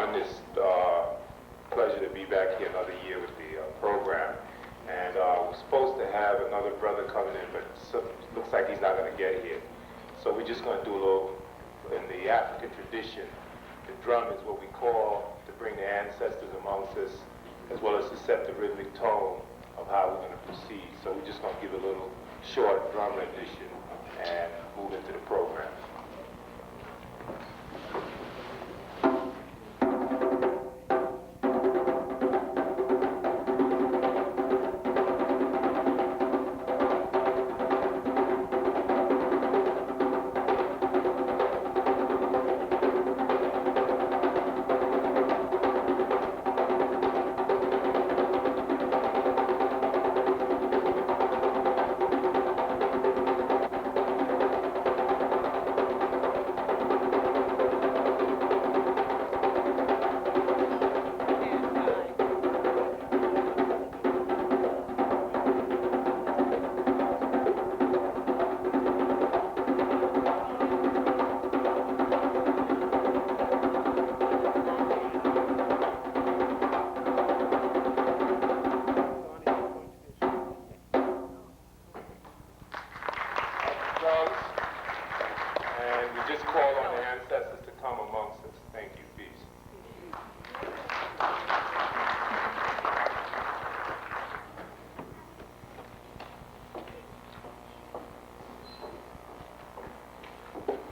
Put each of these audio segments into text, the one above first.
everyone. It's pleasure to be back here another year with the program. And we're supposed to have another brother coming in, but looks like he's not going to get here. So we're just going to do a little, in the African tradition, the drum is what we call to bring the ancestors amongst us, as well as to set the rhythmic tone of how we're going to proceed. So we're just going to give a little short drum rendition and move into the program.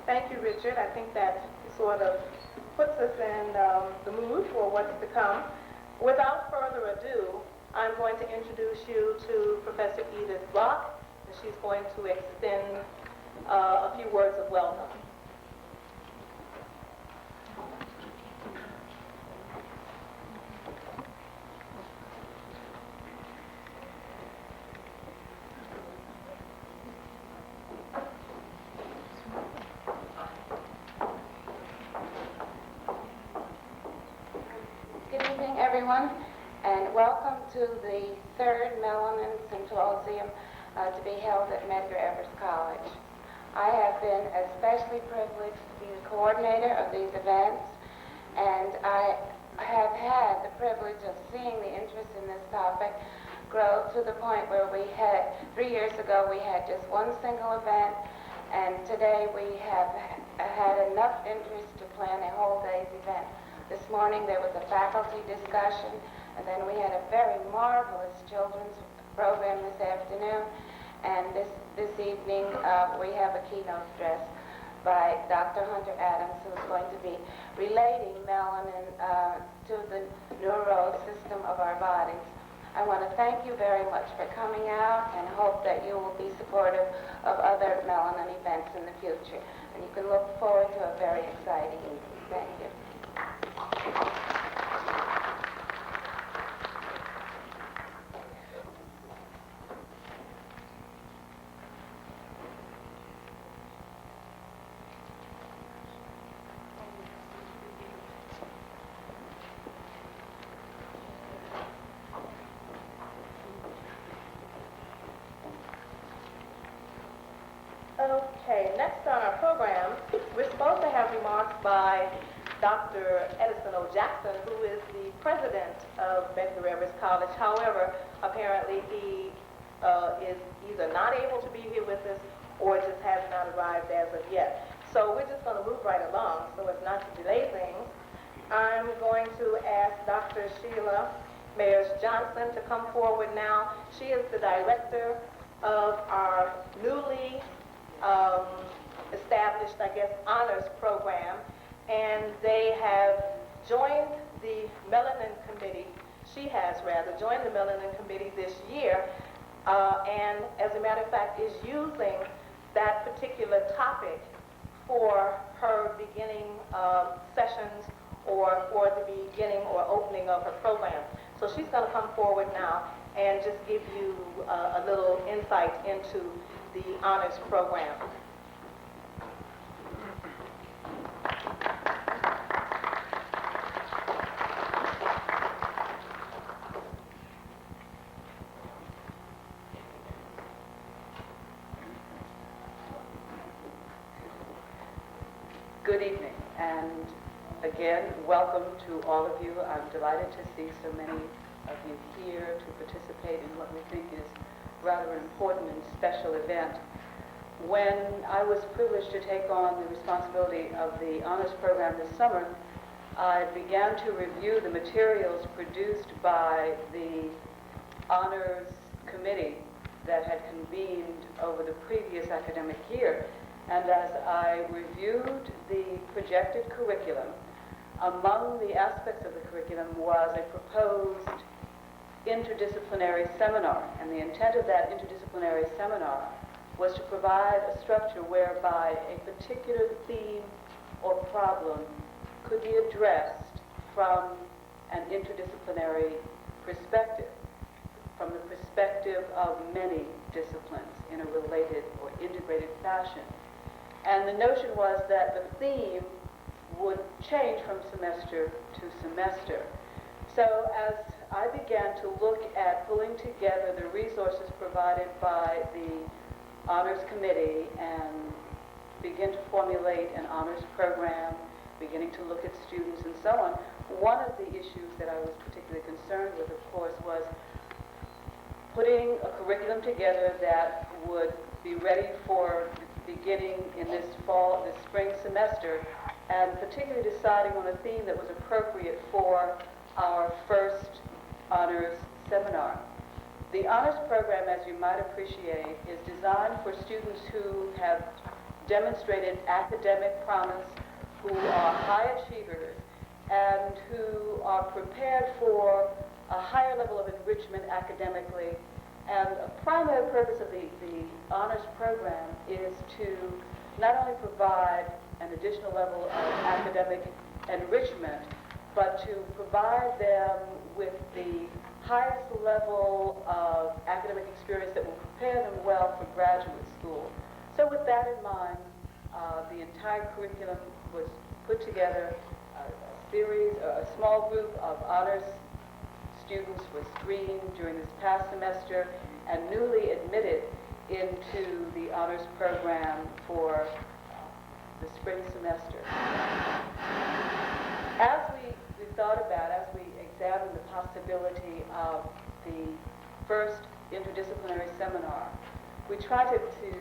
Thank you, Richard. I think that sort of puts us in the mood for what's to come. Without further ado, I'm going to introduce you to Professor Edith Block, and she's going to extend a few words of welcome. And welcome to the third Melanin Symposium to be held at Medgar Evers College. I have been especially privileged to be the coordinator of these events, and I have had the privilege of seeing the interest in this topic grow to the point where 3 years ago, we had just one single event, and today we have had enough interest to plan a whole day's event. This morning there was a faculty discussion, and then we had a very marvelous children's program this afternoon, and this evening we have a keynote address by Dr. Hunter Adams, who is going to be relating melanin to the neural system of our bodies. I want to thank you very much for coming out and hope that you will be supportive of other melanin events in the future. And you can look forward to a very exciting evening. Thank you. Okay, next on our program, we're supposed to have remarks by Dr. Edison O. Jackson, who is the president of Medgar Evers College. However, apparently he is either not able to be here with us or just has not arrived as of yet. So we're just going to move right along so as not to delay things. I'm going to ask Dr. Sheila Mayers-Johnson to come forward now. She is the director of our newly established, I guess, honors program, and they have joined the Melanin Committee. She has rather joined the Melanin Committee this year, and as a matter of fact is using that particular topic for her beginning sessions or for the beginning or opening of her program. So she's going to come forward now and just give you a little insight into the honors program. Good evening, and Again, welcome to all of you. I'm delighted to see so many of you here to participate in what we think is rather an important and special event. When I was privileged to take on the responsibility of the honors program this summer, I began to review the materials produced by the honors committee that had convened over the previous academic year. And as I reviewed the projected curriculum, among the aspects of the curriculum was a proposed interdisciplinary seminar. And the intent of that interdisciplinary seminar was to provide a structure whereby a particular theme or problem could be addressed from an interdisciplinary perspective, from the perspective of many disciplines in a related or integrated fashion. And the notion was that the theme would change from semester to semester. So as I began to look at pulling together the resources provided by the honors committee and begin to formulate an honors program, beginning to look at students and so on, one of the issues that I was particularly concerned with, of course, was putting a curriculum together that would be ready for beginning in this spring semester, and particularly deciding on a theme that was appropriate for our first honors seminar. The honors program, as you might appreciate, is designed for students who have demonstrated academic promise, who are high achievers, and who are prepared for a higher level of enrichment academically. And a primary purpose of the honors program is to not only provide an additional level of academic enrichment, but to provide them with the highest level of academic experience that will prepare them well for graduate school. So with that in mind, the entire curriculum was put together. A small group of honors students were screened during this past semester and newly admitted into the honors program for the spring semester. As we thought about, as we examined the possibility of the first interdisciplinary seminar, we tried to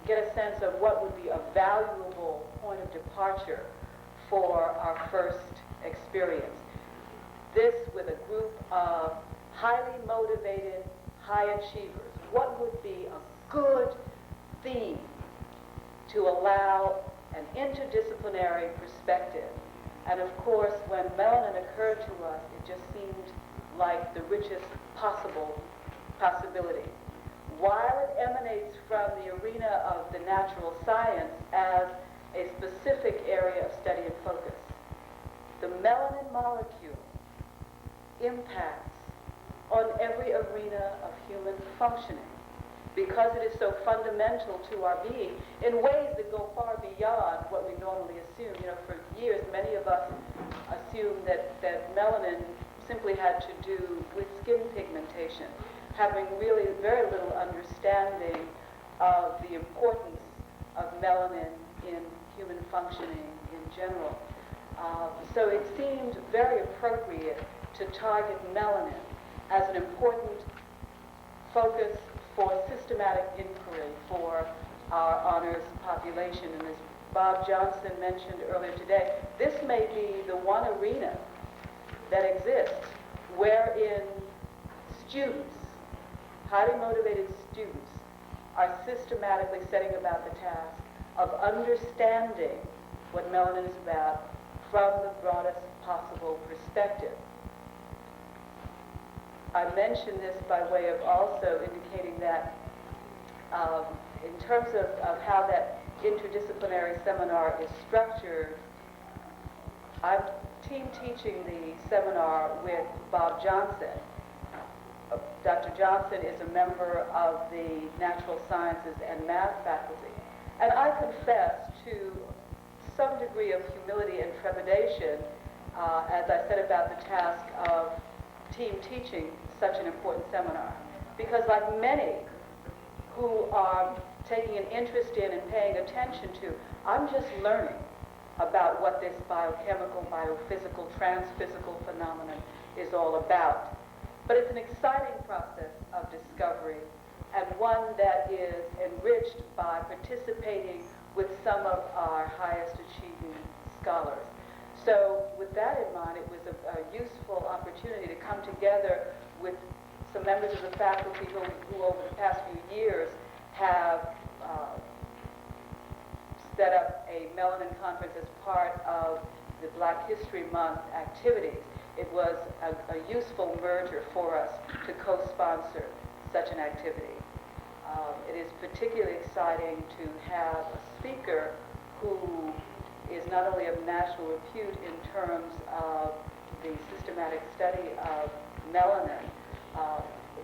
get a sense of what would be a valuable point of departure for our first experience. This with a group of highly motivated, high achievers. What would be a good theme to allow an interdisciplinary perspective? And of course, when melanin occurred to us, it just seemed like the richest possible possibility. While it emanates from the arena of the natural science as a specific area of study and focus, the melanin molecule impacts on every arena of human functioning because it is so fundamental to our being in ways that go far beyond what we normally assume. You know, for years, many of us assumed that melanin simply had to do with skin pigmentation, having really very little understanding of the importance of melanin in human functioning in general. So it seemed very appropriate to target melanin as an important focus for systematic inquiry for our honors population. And as Bob Johnson mentioned earlier today, this may be the one arena that exists wherein students, highly motivated students, are systematically setting about the task of understanding what melanin is about from the broadest possible perspective. I mention this by way of also indicating that in terms of how that interdisciplinary seminar is structured, I'm team teaching the seminar with Bob Johnson. Dr. Johnson is a member of the Natural Sciences and Math faculty. And I confess to some degree of humility and trepidation as I set about the task of team teaching such an important seminar. Because like many who are taking an interest in and paying attention to, I'm just learning. about what this biochemical, biophysical, transphysical phenomenon is all about. But it's an exciting process of discovery, and one that is enriched by participating with some of our highest achieving scholars. So with that in mind, it was a useful opportunity to come together with some members of the faculty who over the past few years have set up a Melanin Conference as part of the Black History Month activities. It was a useful merger for us to co-sponsor such an activity. It is particularly exciting to have a speaker who is not only of national repute in terms of the systematic study of melanin,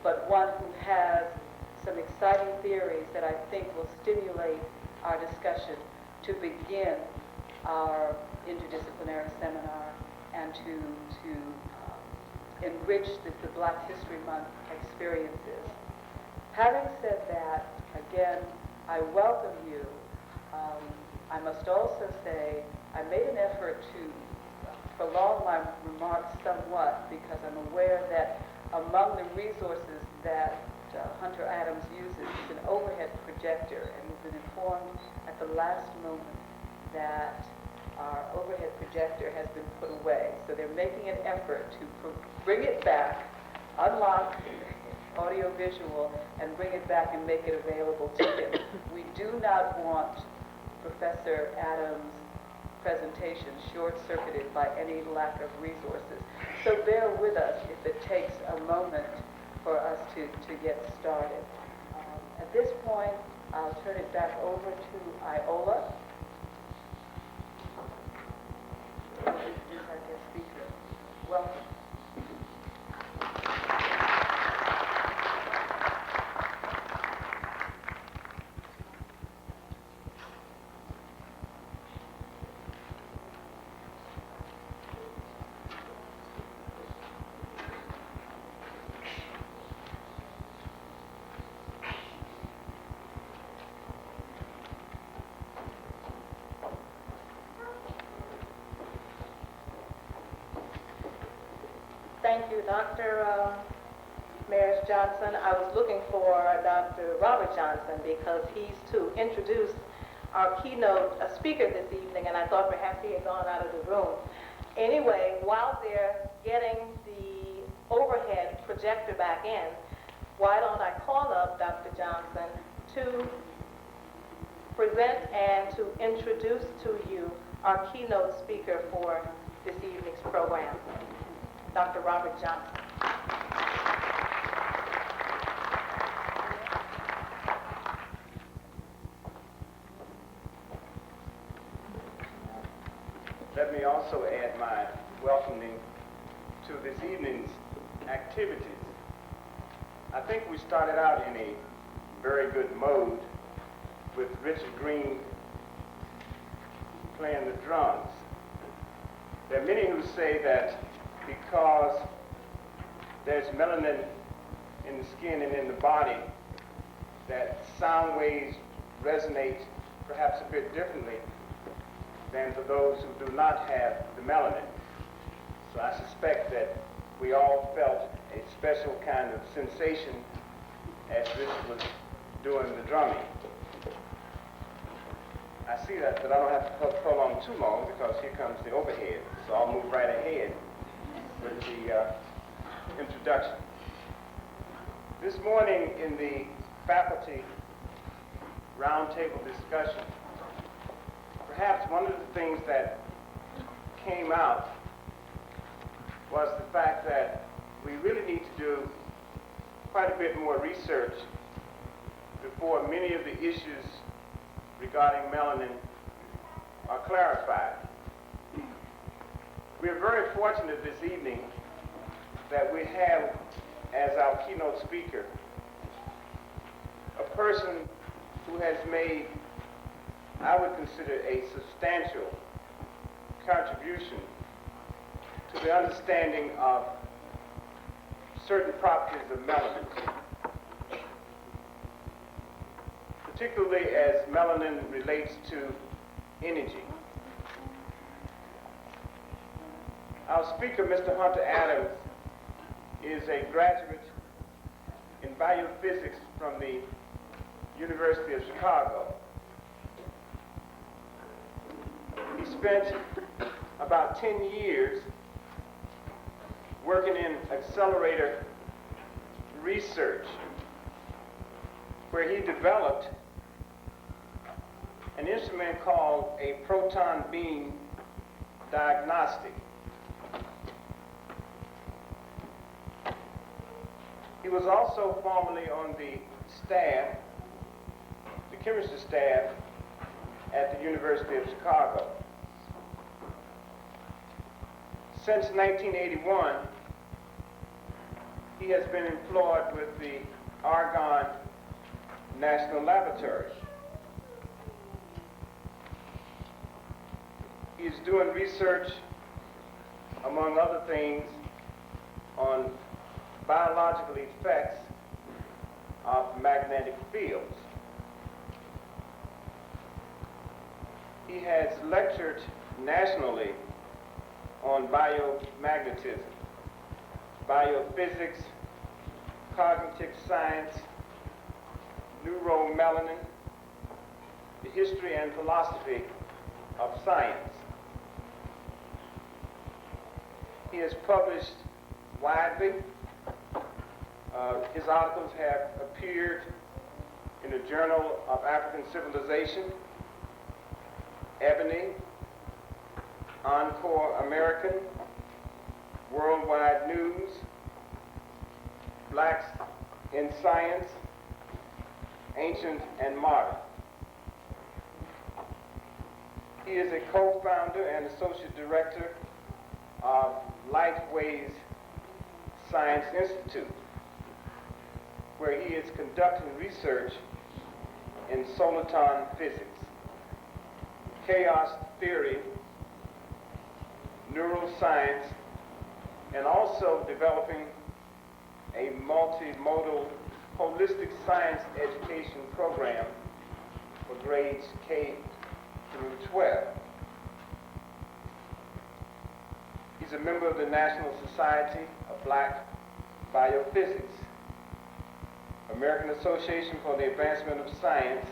but one who has some exciting theories that I think will stimulate our discussion to begin our interdisciplinary seminar and to enrich the Black History Month experiences. Having said that, again, I welcome you. I must also say I made an effort to prolong my remarks somewhat because I'm aware that among the resources that Hunter Adams uses is an overhead projector, and we've been informed at the last moment that our overhead projector has been put away. So they're making an effort to bring it back, unlock audio-visual, and bring it back and make it available to him. We do not want Professor Adams' presentation short-circuited by any lack of resources. So bear with us if it takes a moment for us to get started. At this point, I'll turn it back over to Iola. Introduce our guest speaker. Welcome. Thank you, Dr. Maris Johnson. I was looking for Dr. Robert Johnson because he's to introduce our keynote speaker this evening, and I thought perhaps he had gone out of the room. Anyway, while they're getting the overhead projector back in, why don't I call up Dr. Johnson to present and to introduce to you our keynote speaker for this evening's program, Dr. Robert Johnson. Let me also add my welcoming to this evening's activities. I think we started out in a very good mode with Richard Green playing the drums. There are many who say that because there's melanin in the skin and in the body, that sound waves resonate perhaps a bit differently than for those who do not have the melanin. So I suspect that we all felt a special kind of sensation as Richard was doing the drumming. I see that, but I don't have to prolong too long because here comes the overhead. So I'll move right ahead with the introduction. This morning in the faculty roundtable discussion, perhaps one of the things that came out was the fact that we really need to do quite a bit more research before many of the issues regarding melanin are clarified. We are very fortunate this evening that we have as our keynote speaker a person who has made, I would consider, a substantial contribution to the understanding of certain properties of melanin, particularly as melanin relates to energy. Our speaker, Mr. Hunter Adams, is a graduate in biophysics from the University of Chicago. He spent about 10 years working in accelerator research, where he developed an instrument called a proton beam diagnostic. He was also formerly on the staff, the chemistry staff at the University of Chicago. Since 1981, he has been employed with the Argonne National Laboratory. He is doing research, among other things, on biological effects of magnetic fields. He has lectured nationally on biomagnetism, biophysics, cognitive science, neuromelanin, the history and philosophy of science. He has published widely. His articles have appeared in the Journal of African Civilization, Ebony, Encore American, Worldwide News, Blacks in Science, Ancient and Modern. He is a co-founder and associate director of Lightways Science Institute, where he is conducting research in soliton physics, chaos theory, neuroscience, and also developing a multimodal holistic science education program for grades K through 12. He's a member of the National Society of Black Biophysics, American Association for the Advancement of Science,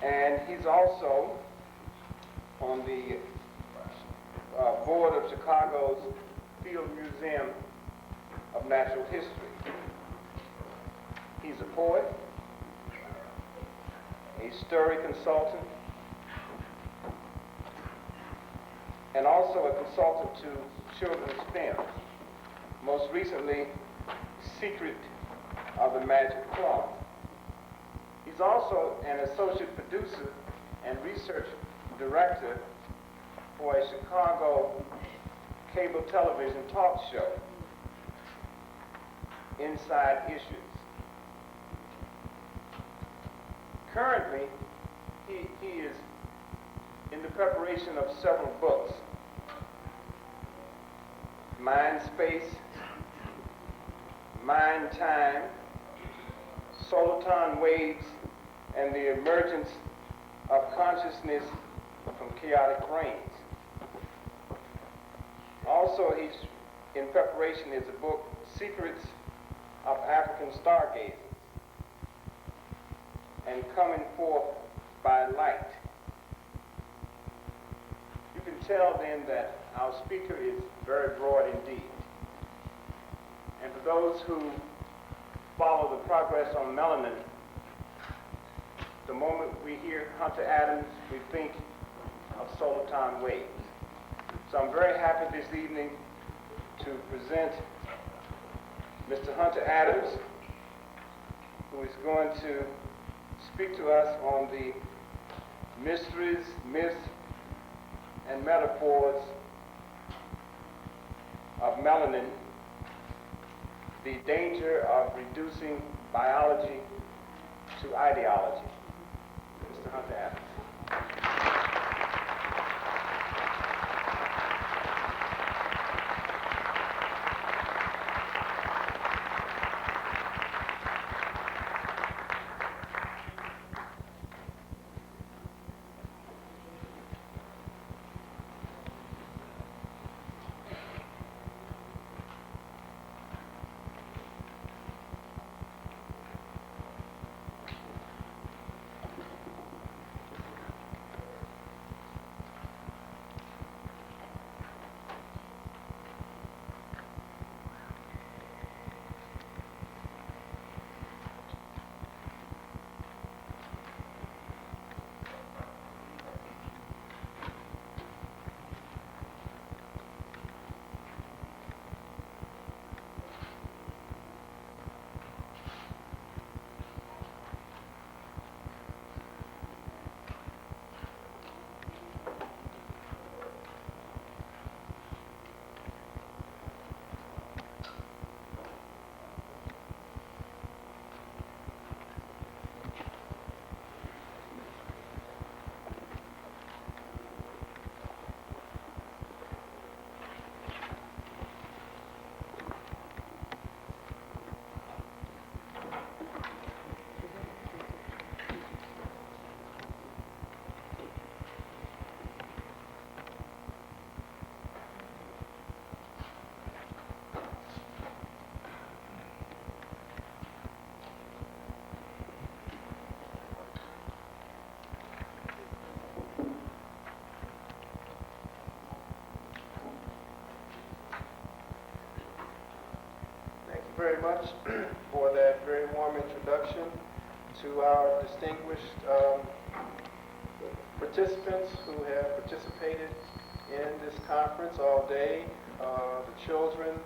and he's also on the board of Chicago's Field Museum of Natural History. He's a poet, a story consultant, and also a consultant to children's films. Most recently, Secret of the Magic Cloth. He's also an associate producer and research director for a Chicago cable television talk show, Inside Issues. Currently, he is in the preparation of several books: Mind Space, Mind Time, Soliton Waves, and the Emergence of Consciousness from Chaotic Brains. Also, he's in preparation is a book, Secrets of African Stargazing, and Coming Forth by Light. You can tell then that our speaker is very broad indeed. And for those who follow the progress on melanin, the moment we hear Hunter Adams, we think of soliton waves. So I'm very happy this evening to present Mr. Hunter Adams, who is going to speak to us on the mysteries, myths, and metaphors of melanin, the danger of reducing biology to ideology. Mr. Hunter Adams. very much for that very warm introduction to our distinguished participants who have participated in this conference all day. The children,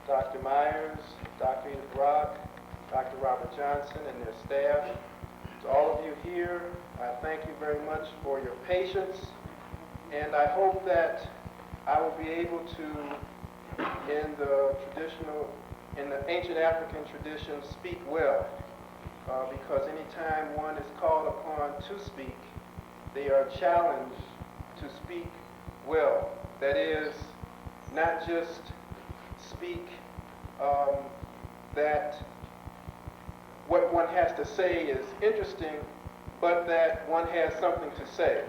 Dr. Myers, Dr. Edith Rock, Dr. Robert Johnson and their staff. To all of you here, I thank you very much for your patience, and I hope that I will be able to, in the ancient African tradition, speak well, because anytime one is called upon to speak, they are challenged to speak well. That is, not just speak that what one has to say is interesting, but that one has something to say.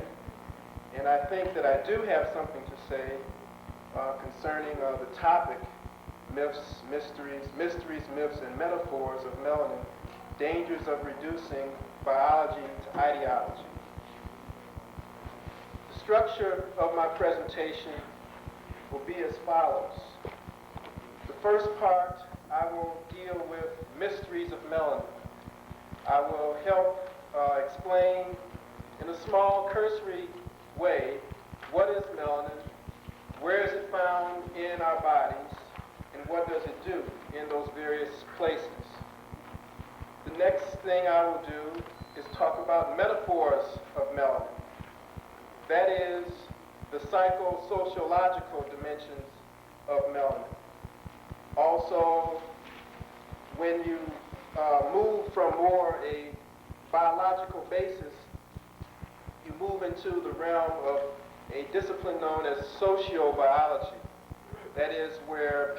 And I think that I do have something to say concerning the topic, myths, mysteries, myths, and metaphors of melanin, dangers of reducing biology to ideology. The structure of my presentation will be as follows. The first part, I will deal with mysteries of melanin. I will help explain in a small cursory way what is melanin, where is it found in our bodies, and what does it do in those various places. The next thing I will do is talk about metaphors of melanin. That is, the psychosociological dimensions of melanin. Also, when you move from more a biological basis, you move into the realm of a discipline known as sociobiology. That is where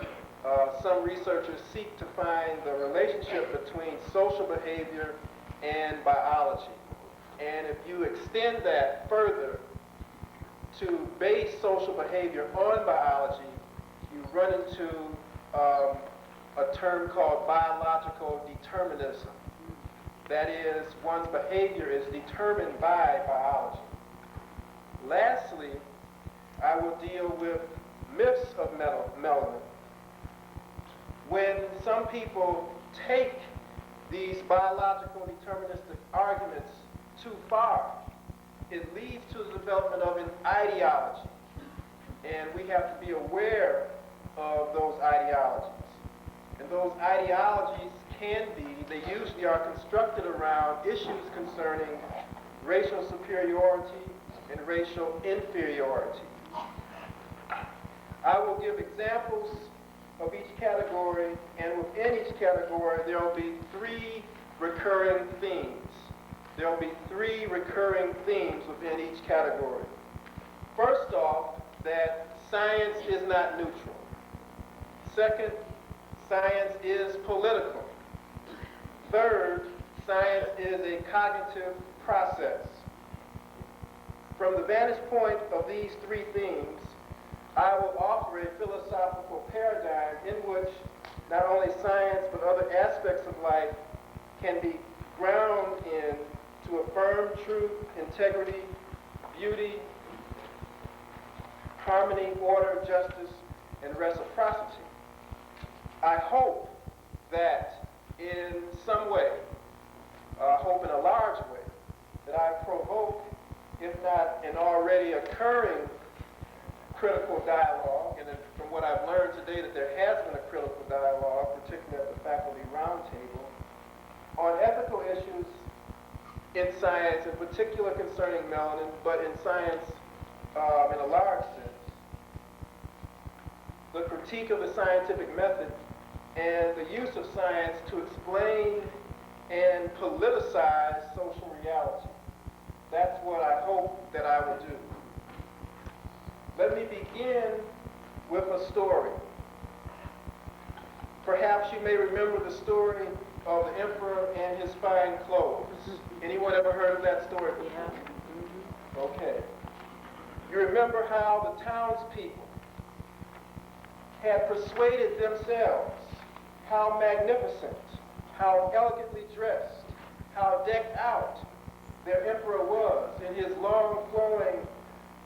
some researchers seek to find the relationship between social behavior and biology. And if you extend that further to base social behavior on biology, you run into a term called biological determinism. That is, one's behavior is determined by biology. Lastly, I will deal with myths of melanin. When some people take these biological deterministic arguments too far, it leads to the development of an ideology. And we have to be aware of those ideologies. And those ideologies they usually are constructed around issues concerning racial superiority and racial inferiority. I will give examples of each category, and within each category there will be three recurring themes. There will be three recurring themes within each category. First off, that science is not neutral. Second, science is political. Third, science is a cognitive process. From the vantage point of these three themes, I will offer a philosophical paradigm in which not only science but other aspects of life can be ground in to affirm truth, integrity, beauty, harmony, order, justice, and reciprocity. I hope that in some way, I hope in a large way, that I provoke, if not an already occurring critical dialogue, and from what I've learned today that there has been a critical dialogue, particularly at the faculty roundtable, on ethical issues in science, in particular concerning melanin, but in science in a large sense, the critique of the scientific method, and the use of science to explain and politicize social reality. That's what I hope that I will do. Let me begin with a story. Perhaps you may remember the story of the emperor and his fine clothes. Anyone ever heard of that story before? Yeah. Okay. You remember how the townspeople had persuaded themselves how magnificent, how elegantly dressed, how decked out their emperor was in his long flowing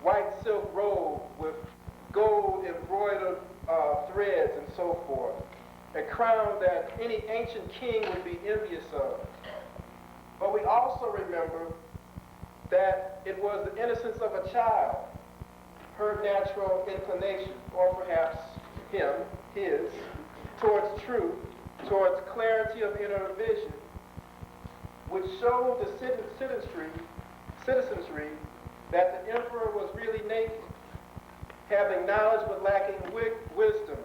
white silk robe with gold embroidered threads and so forth. a crown that any ancient king would be envious of. But we also remember that it was the innocence of a child, her natural inclination, or perhaps his, towards truth, towards clarity of inner vision, which showed the citizenry that the emperor was really naked, having knowledge but lacking wisdom,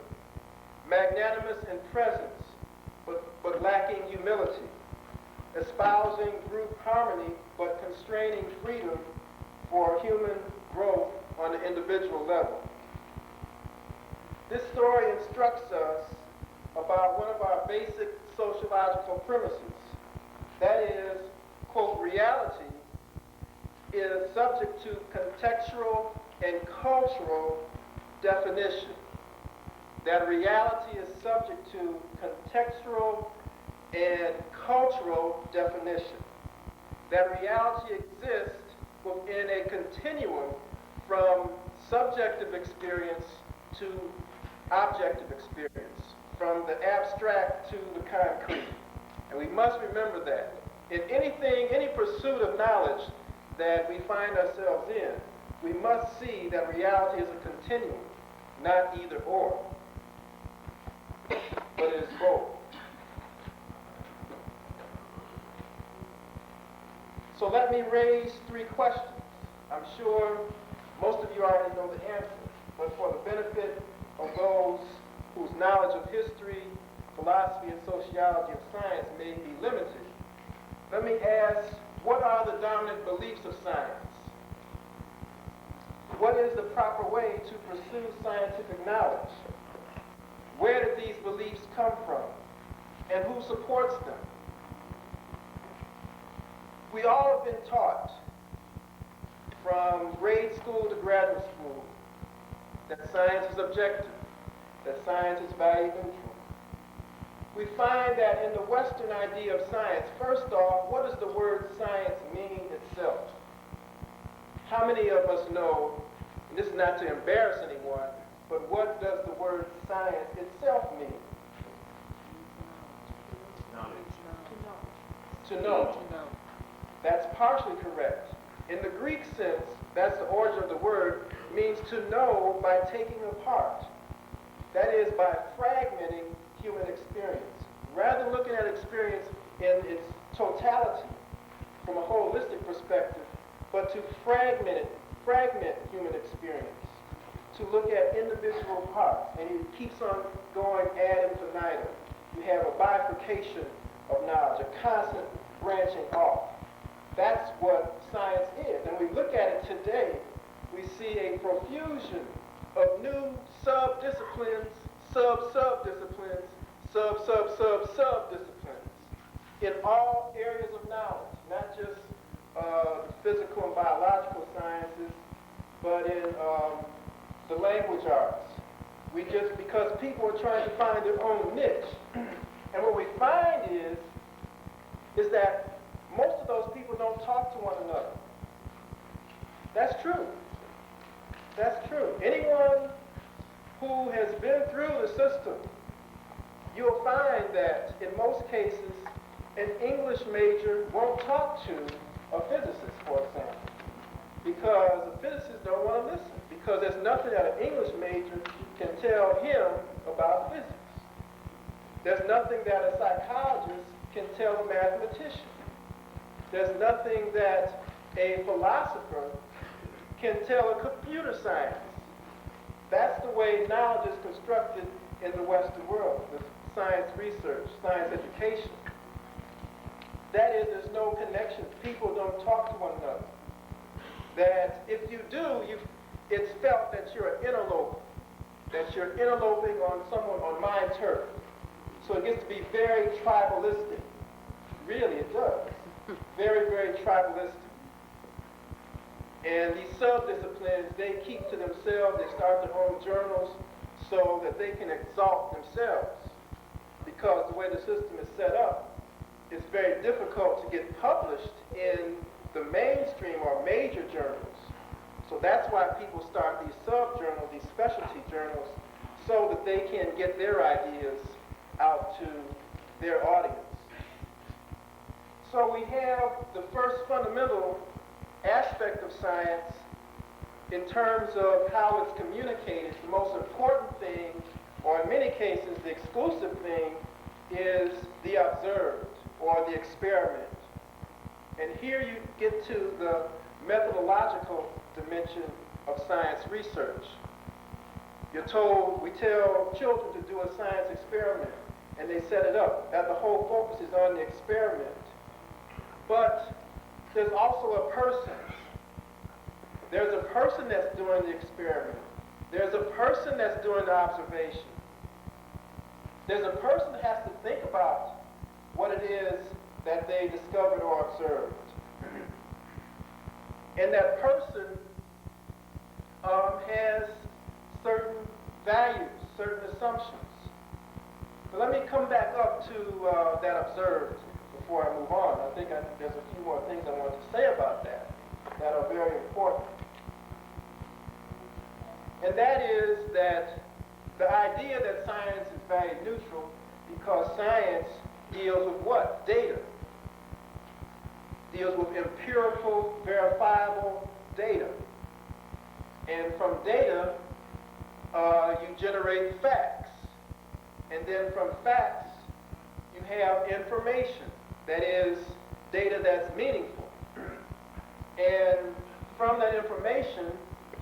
magnanimous in presence but lacking humility, espousing group harmony but constraining freedom for human growth on the individual level. This story instructs us about one of our basic sociological premises. That is, quote, reality is subject to contextual and cultural definition. That reality is subject to contextual and cultural definition. That reality exists within a continuum from subjective experience to objective experience, from the abstract to the concrete. And we must remember that. In anything, any pursuit of knowledge that we find ourselves in, we must see that reality is a continuum, not either or, but it is both. So let me raise 3 questions. I'm sure most of you already know the answer, but for the benefit of those whose knowledge of history, philosophy, and sociology of science may be limited, let me ask, what are the dominant beliefs of science? What is the proper way to pursue scientific knowledge? Where did these beliefs come from? And who supports them? We all have been taught from grade school to graduate school that science is objective, that science is value neutral. We find that in the Western idea of science, first off, what does the word science mean itself? How many of us know, and this is not to embarrass anyone, but what does the word science itself mean? To know. That's partially correct. In the Greek sense, that's the origin of the word, means to know by taking apart. That is, by fragmenting human experience. Rather than looking at experience in its totality, from a holistic perspective, but to fragment human experience, to look at individual parts. And it keeps on going ad infinitum. You have a bifurcation of knowledge, a constant branching off. That's what science is. And we look at it today, we see a profusion of new sub-disciplines, sub-sub-disciplines, sub-sub-sub-sub-disciplines in all areas of knowledge, not just the physical and biological sciences, but in the language arts. Because people are trying to find their own niche. And what we find is that most of those people don't talk to one another. That's true. That's true. Anyone who has been through the system, you'll find that in most cases, an English major won't talk to a physicist, for example, because the physicists don't want to listen, because there's nothing that an English major can tell him about physics. There's nothing that a psychologist can tell a mathematician. There's nothing that a philosopher can tell a computer scientist. That's the way knowledge is constructed in the Western world, with science research, science education. That is, there's no connection. People don't talk to one another. That if you do, it's felt that you're an interloper, that you're interloping on someone on my turf. So it gets to be very tribalistic. Really, it does. Very, very tribalistic. And these sub-disciplines, they keep to themselves. They start their own journals so that they can exalt themselves. Because the way the system is set up, it's very difficult to get published in the mainstream or major journals. So that's why people start these sub-journals, these specialty journals, so that they can get their ideas talk to their audience. So we have the first fundamental aspect of science in terms of how it's communicated. The most important thing, or in many cases the exclusive thing, is the observed or the experiment. And here you get to the methodological dimension of science research. We tell children to do a science experiment, and they set it up. And the whole focus is on the experiment. But there's also a person. There's a person that's doing the experiment. There's a person that's doing the observation. There's a person that has to think about what it is that they discovered or observed. And that person has certain values, certain assumptions. But let me come back up to that observed before I move on. I think there's a few more things I want to say about that are very important. And that is that the idea that science is value neutral, because science deals with what? Data. Deals with empirical, verifiable data. And from data, you generate facts. And then from facts, you have information. That is, data that's meaningful. And from that information,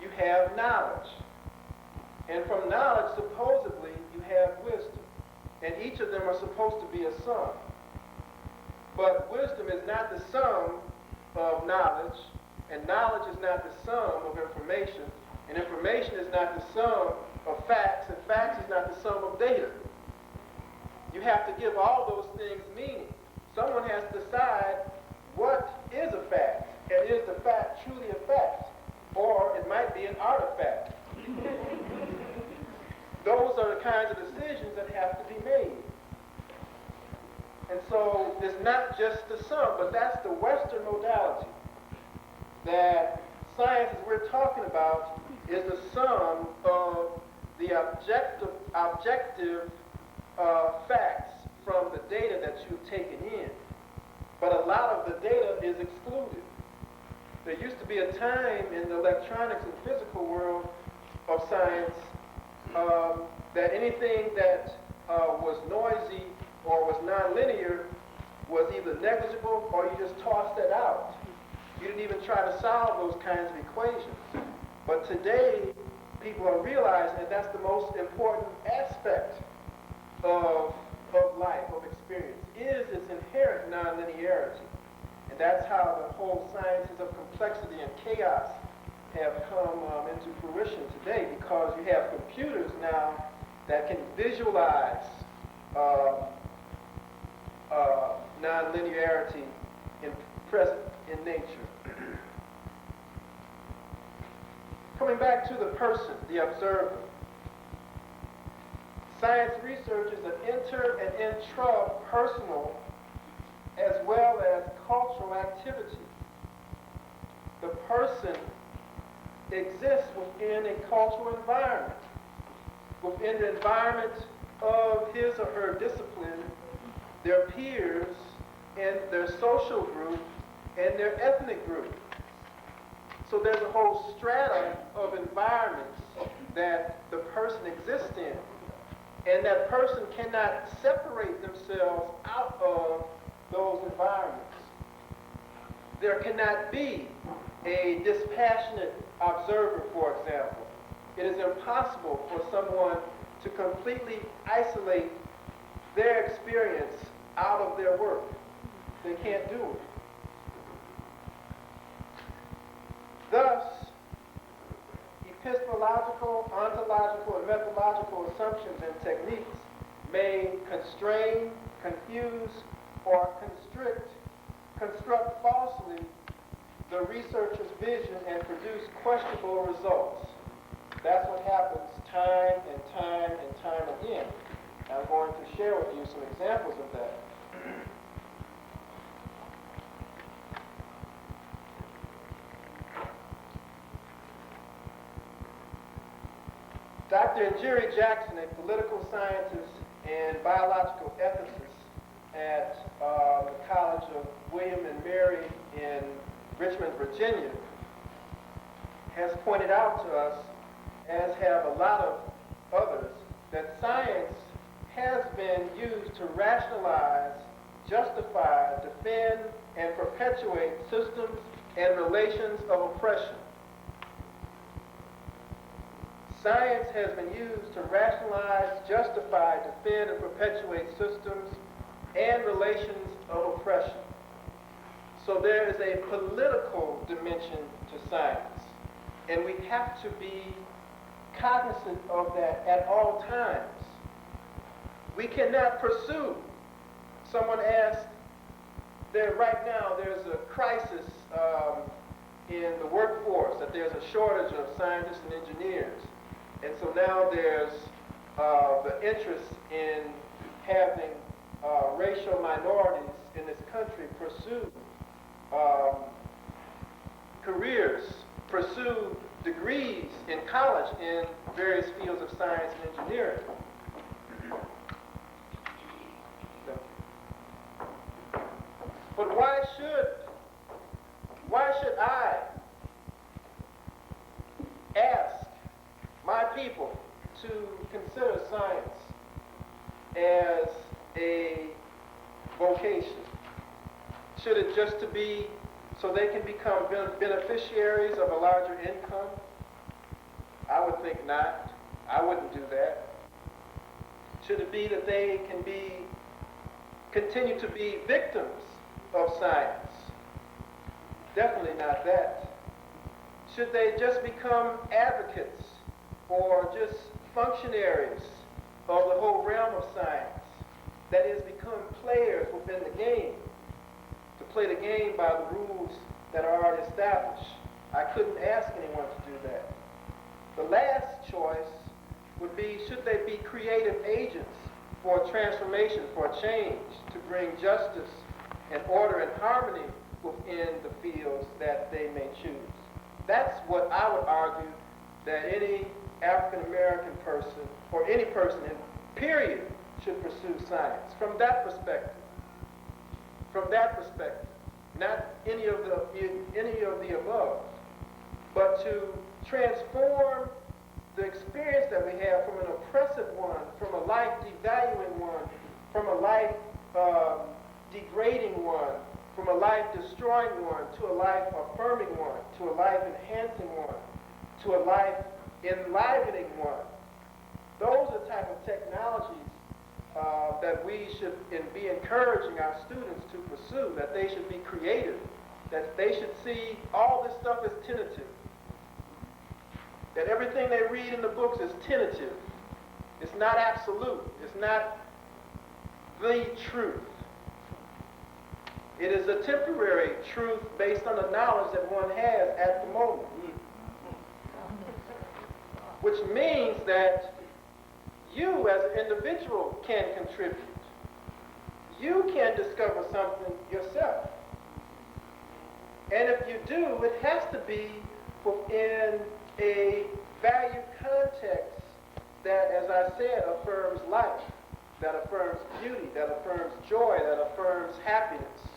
you have knowledge. And from knowledge, supposedly, you have wisdom. And each of them are supposed to be a sum. But wisdom is not the sum of knowledge, and knowledge is not the sum of information, and information is not the sum of facts, and facts is not the sum of data. You have to give all those things meaning. Someone has to decide what is a fact, and is the fact truly a fact, or it might be an artifact. Those are the kinds of decisions that have to be made. And so it's not just the sum, but that's the Western modality. That science, as we're talking about, is the sum of the objective facts from the data that you've taken in. But a lot of the data is excluded. There used to be a time in the electronics and physical world of science that anything that was noisy or was nonlinear was either negligible or you just tossed it out. You didn't even try to solve those kinds of equations. But today, people are realizing that that's the most important aspect of life, of experience, is its inherent nonlinearity. And that's how the whole sciences of complexity and chaos have come into fruition today, because you have computers now that can visualize nonlinearity present in nature. Coming back to the person, the observer. Science research is an inter- and intra-personal as well as cultural activity. The person exists within a cultural environment, within the environment of his or her discipline, their peers, and their social group, and their ethnic group. So there's a whole strata of environments that the person exists in. And that person cannot separate themselves out of those environments. There cannot be a dispassionate observer, for example. It is impossible for someone to completely isolate their experience out of their work. They can't do it. Thus, epistemological, ontological, and methodological assumptions and techniques may constrain, confuse, or construct falsely the researcher's vision and produce questionable results. That's what happens time and time and time again. I'm going to share with you some examples of that. Dr. Njeri Jackson, a political scientist and biological ethicist at the College of William and Mary in Richmond, Virginia, has pointed out to us, as have a lot of others, that science has been used to rationalize, justify, defend, and perpetuate systems and relations of oppression. Science has been used to rationalize, justify, defend, and perpetuate systems and relations of oppression. So there is a political dimension to science, and we have to be cognizant of that at all times. We cannot pursue. Someone asked, right now there's a crisis in the workforce, that there's a shortage of scientists and engineers. And so now there's the interest in having racial minorities in this country pursue careers, pursue degrees in college in various fields of science and engineering. But why should I ask my people to consider science as a vocation? Should it just to be so they can become beneficiaries of a larger income? I would think not. I wouldn't do that. Should it be that they can continue to be victims of science? Definitely not that. Should they just become advocates or just functionaries of the whole realm of science? That is, become players within the game, to play the game by the rules that are already established. I couldn't ask anyone to do that. The last choice would be, should they be creative agents for transformation, for change, to bring justice and order and harmony within the fields that they may choose? That's what I would argue that any African American person, or any person in period, should pursue science. From that perspective. From that perspective. Not any of the above, but to transform the experience that we have from an oppressive one, from a life devaluing one, from a life degrading one, from a life destroying one, to a life affirming one, to a life enhancing one, to a life enlivening one. Those are the type of technologies that we should be encouraging our students to pursue, that they should be creative, that they should see all this stuff as tentative, that everything they read in the books is tentative. It's not absolute. It's not the truth. It is a temporary truth based on the knowledge that one has at the moment. Which means that you as an individual can contribute. You can discover something yourself. And if you do, it has to be within a value context that, as I said, affirms life, that affirms beauty, that affirms joy, that affirms happiness.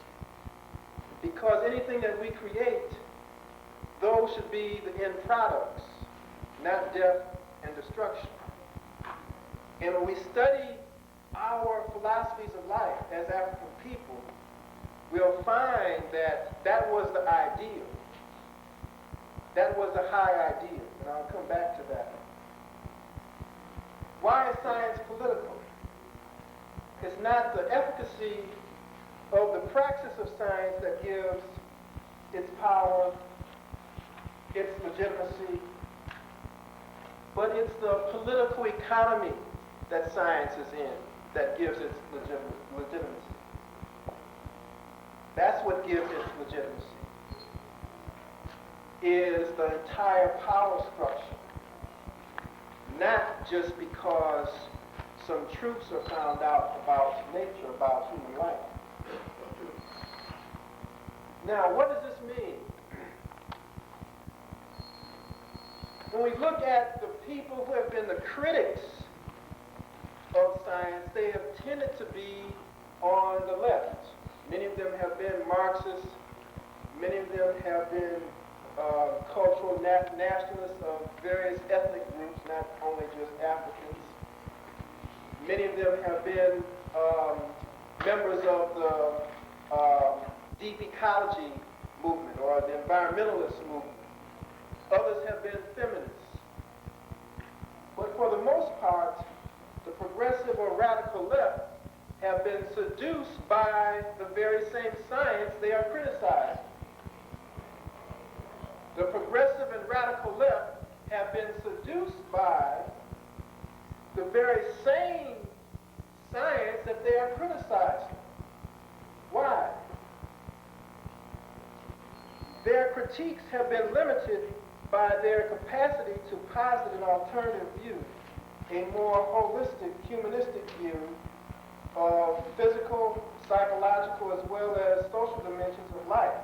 Because anything that we create, those should be the end products, not death and destruction. And when we study our philosophies of life as African people, we'll find that that was the ideal. That was the high ideal, and I'll come back to that. Why is science political? It's not the efficacy of the praxis of science that gives its power, its legitimacy, but it's the political economy that science is in that gives its legitimacy. That's what gives its legitimacy, is the entire power structure, not just because some truths are found out about nature, about human life. Now, what does this mean? When we look at the people who have been the critics of science, they have tended to be on the left. Many of them have been Marxists. Many of them have been cultural nationalists of various ethnic groups, not only just Africans. Many of them have been members of the deep ecology movement or the environmentalist movement. Others have been feminists. But for the most part, the progressive or radical left have been seduced by the very same science they are criticizing. The progressive and radical left have been seduced by the very same science that they are criticizing. Why? Their critiques have been limited by their capacity to posit an alternative view, a more holistic, humanistic view of physical, psychological, as well as social dimensions of life.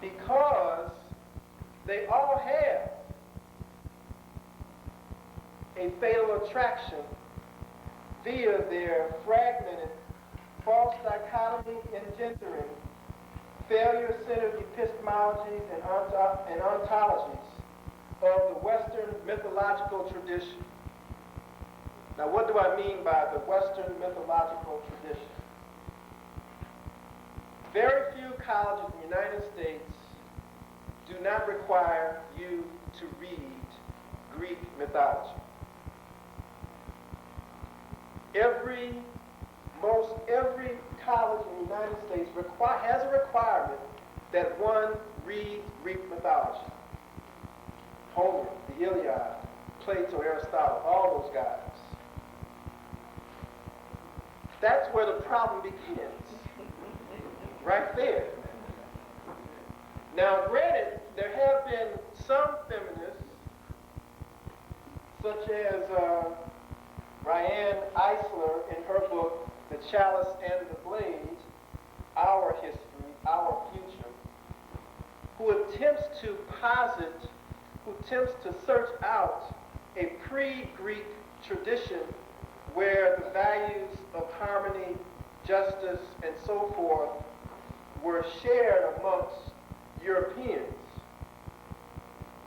Because they all have a fatal attraction via their fragmented, false dichotomy engendering, failure-centered epistemologies and ontologies of the Western mythological tradition. Now, what do I mean by the Western mythological tradition? Very few colleges in the United States do not require you to read Greek mythology. Most every college in the United States has a requirement that one read Greek mythology. Homer, the Iliad, Plato, Aristotle, all those guys. That's where the problem begins. Right there. Now, granted, there have been some feminists, such as Ryan Eisler in her book, The Chalice and the Blade, Our History, Our Future, who attempts to posit, who attempts to search out a pre-Greek tradition where the values of harmony, justice, and so forth were shared amongst Europeans.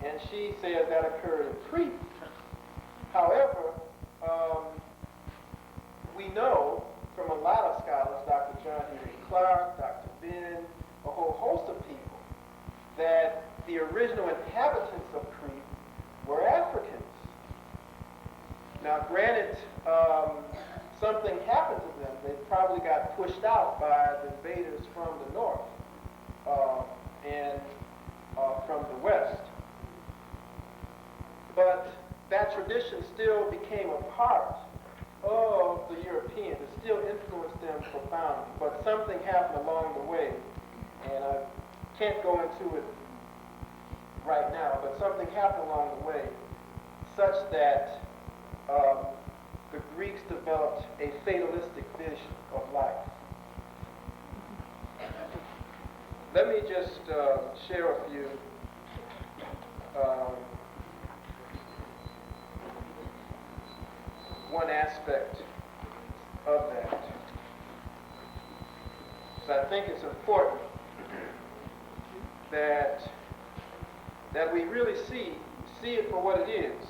And she says that occurred in Crete. However, we know from a lot of scholars, Dr. John Henry Clark, Dr. Ben, a whole host of people, that the original inhabitants of Crete were Africans. Now, granted, something happened to them. They probably got pushed out by the invaders from the north and from the west. But that tradition still became a part of the Europeans. It still influenced them profoundly. But something happened along the way, and I can't go into it right now, but something happened along the way such that the Greeks developed a fatalistic vision of life. Let me just share a few one aspect of that. So I think it's important that we really see it for what it is.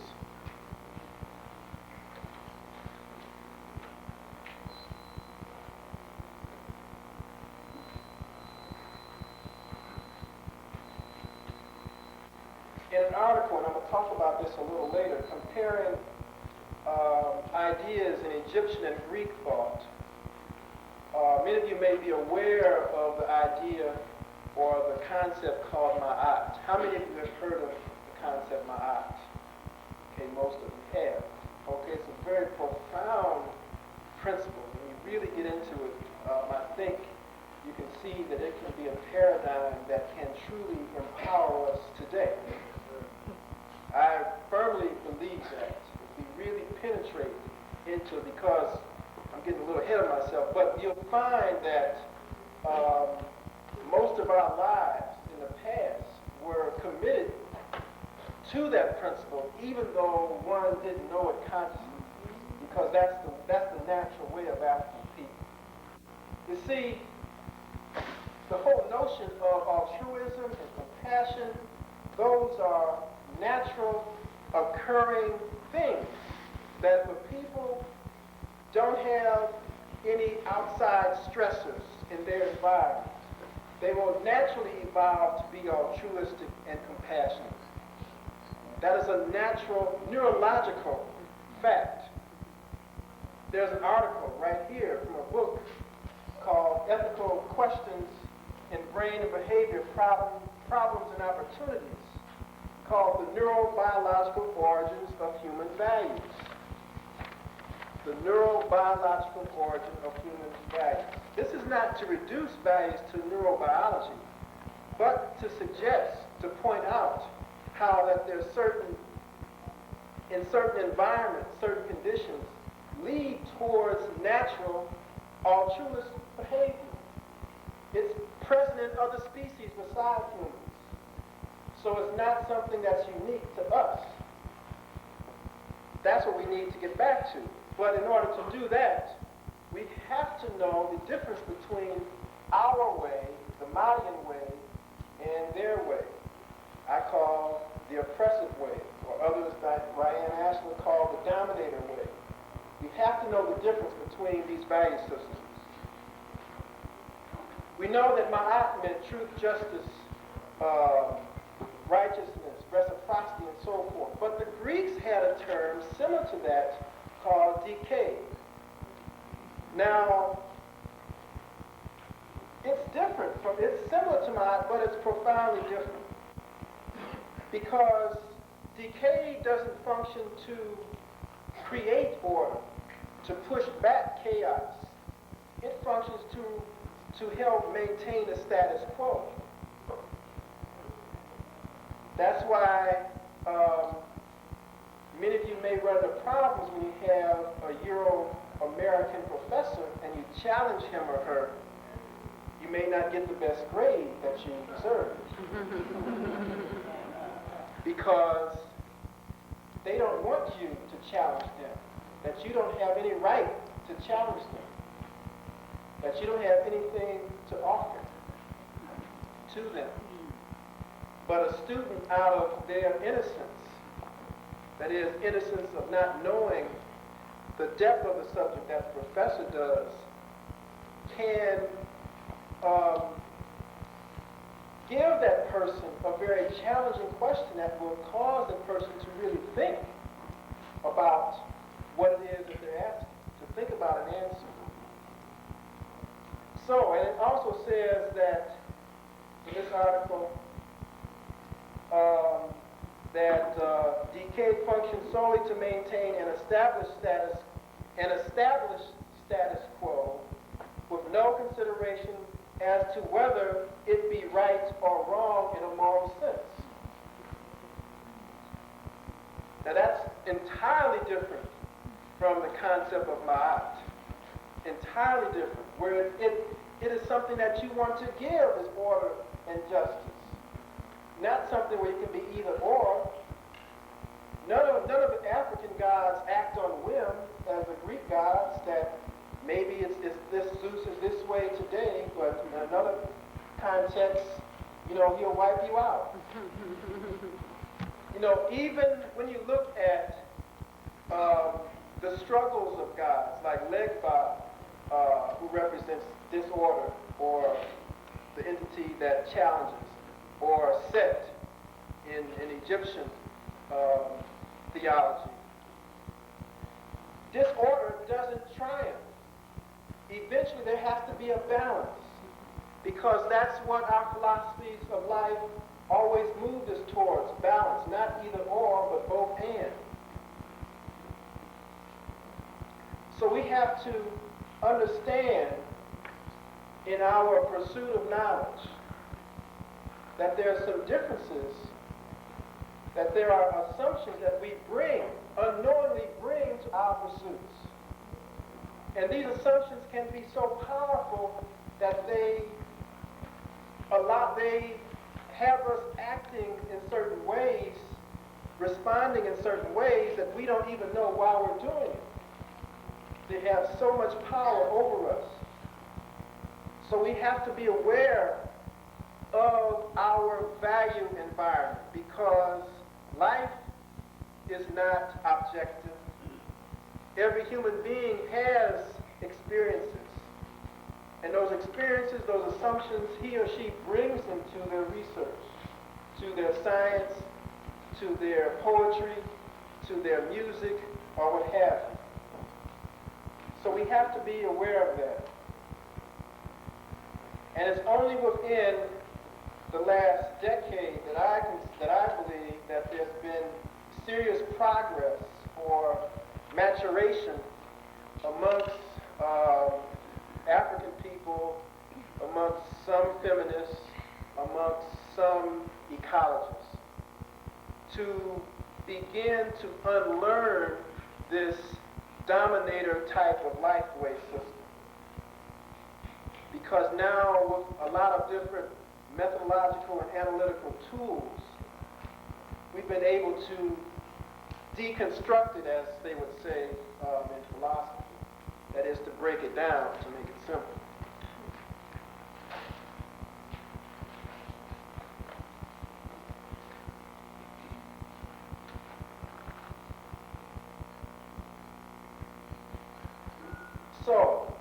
In an article, and I'm going to talk about this a little later, comparing ideas in Egyptian and Greek thought. Many of you may be aware of the idea or the concept called ma'at. How many of you have heard of the concept ma'at? Okay, most of you have. Okay, it's a very profound principle. When you really get into it, I think you can see that it can be a paradigm that can truly empower us today. I firmly believe that if we really penetrate into it, because I'm getting a little ahead of myself, but you'll find that most of our lives in the past were committed to that principle, even though one didn't know it consciously. because that's the natural way of African people. You see, the whole notion of altruism and compassion, those are natural occurring things that when people don't have any outside stressors in their environment, they will naturally evolve to be altruistic and compassionate. That is a natural neurological fact. There's an article right here from a book called Ethical Questions in Brain and Behavior Problems and Opportunities, called The Neurobiological Origins of Human Values. The neurobiological origin of human values. This is not to reduce values to neurobiology, but to suggest, to point out how that there's in certain environments, certain conditions, lead towards natural altruistic behavior. It's present in other species besides humans. So it's not something that's unique to us. That's what we need to get back to. But in order to do that, we have to know the difference between our way, the Malian way, and their way. I call the oppressive way, or others like Brian Ashland call the dominator way. We have to know the difference between these value systems. We know that Ma'at meant truth, justice, righteousness, reciprocity, and so forth. But the Greeks had a term similar to that called decay. Now, it's similar to Ma'at, but it's profoundly different. Because decay doesn't function to create order, to push back chaos. It functions to help maintain the status quo. That's why many of you may run into problems when you have a Euro-American professor and you challenge him or her. You may not get the best grade that you deserve. Because they don't want you to challenge them, that you don't have any right to challenge them, that you don't have anything to offer to them. But a student out of their innocence, that is, innocence of not knowing the depth of the subject that the professor does, can give that person a very challenging question that will cause that person to really think about what it is that they're asking, to think about an answer. So, and it also says that in this article that decay functions solely to maintain an established status quo with no consideration as to whether it be right or wrong in a moral sense. Now that's entirely different from the concept of ma'at. Entirely different, where it is something that you want to give as order and justice. Not something where you can be either or. None of the African gods act on whim as the Greek gods, that maybe it's this Zeus is this way today, but in another context, he'll wipe you out. Even when you look at the struggles of gods, like Legba, who represents disorder, or the entity that challenges, or Set in Egyptian theology. Disorder doesn't triumph. Eventually there has to be a balance, because that's what our philosophies of life always moved us towards, balance, not either or, but both and. So we have to understand in our pursuit of knowledge that there are some differences, that there are assumptions that we unknowingly bring to our pursuits. And these assumptions can be so powerful that they have us acting in certain ways, responding in certain ways that we don't even know why we're doing it. They have so much power over us. So we have to be aware of our value environment, because life is not objective. Every human being has experiences. And those experiences, those assumptions, he or she brings them to their research, to their science, to their poetry, to their music, or what have you. So we have to be aware of that. And it's only within the last decade that I believe that there's been serious progress or maturation amongst African people, amongst some feminists, amongst some ecologists, to begin to unlearn this dominator type of lifeway system. Because now, with a lot of different methodological and analytical tools, we've been able to deconstruct it, as they would say in philosophy. That is, to break it down, to make it simple. So,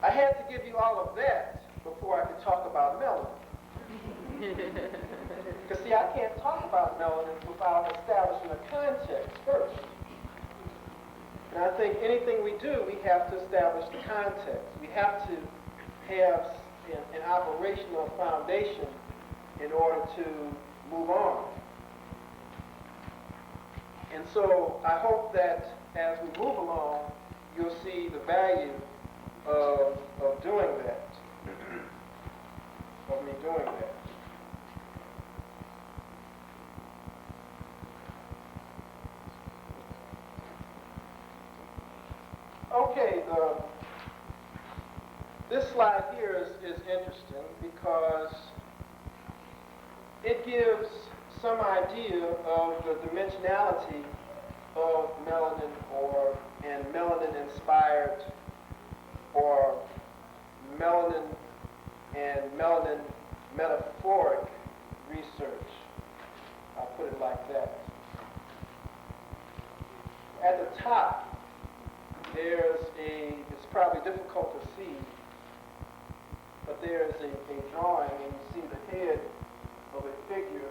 I had to give you all of that before I could talk about melanin. Because see, I can't talk about melanin without establishing a context first. And I think anything we do, we have to establish the context. We have to have an operational foundation in order to move on. And so I hope that as we move along, you'll see the value of doing that, of me doing that. Okay, this slide here is interesting because it gives some idea of the dimensionality of melanin and melanin-inspired or melanin and melanin metaphoric research. I'll put it like that. At the top, it's probably difficult to see, but there's a drawing, and you see the head of a figure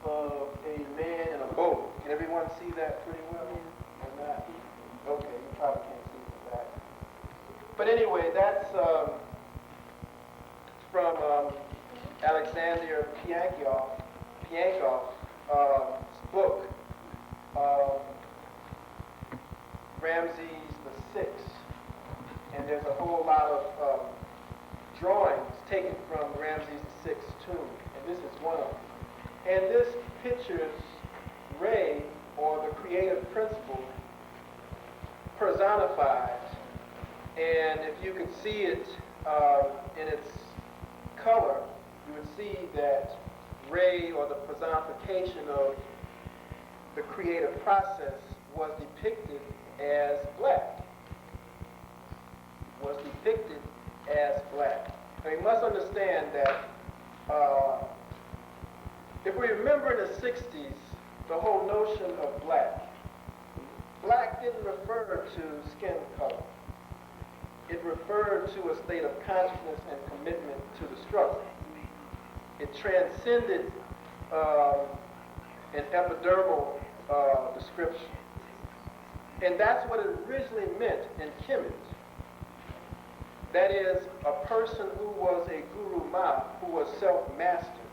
of a man in a boat. Can everyone see that pretty well? Or not? Okay, you probably can't see the back. But anyway, that's from Alexander Piankov's book, Ramses VI. And there's a whole lot of drawings taken from Ramses VI's tomb, and this is one of them. And this pictures Re, or the creative principle, personified. And if you could see it in its color, you would see that Re, or the personification of the creative process, was depicted as black. Was depicted as black. Now you must understand that if we remember in the 60s, the whole notion of black didn't refer to skin color. It referred to a state of consciousness and commitment to the struggle. It transcended an epidermal description. And that's what it originally meant in Kemet. That is, a person who was a guru ma, who was self-mastered,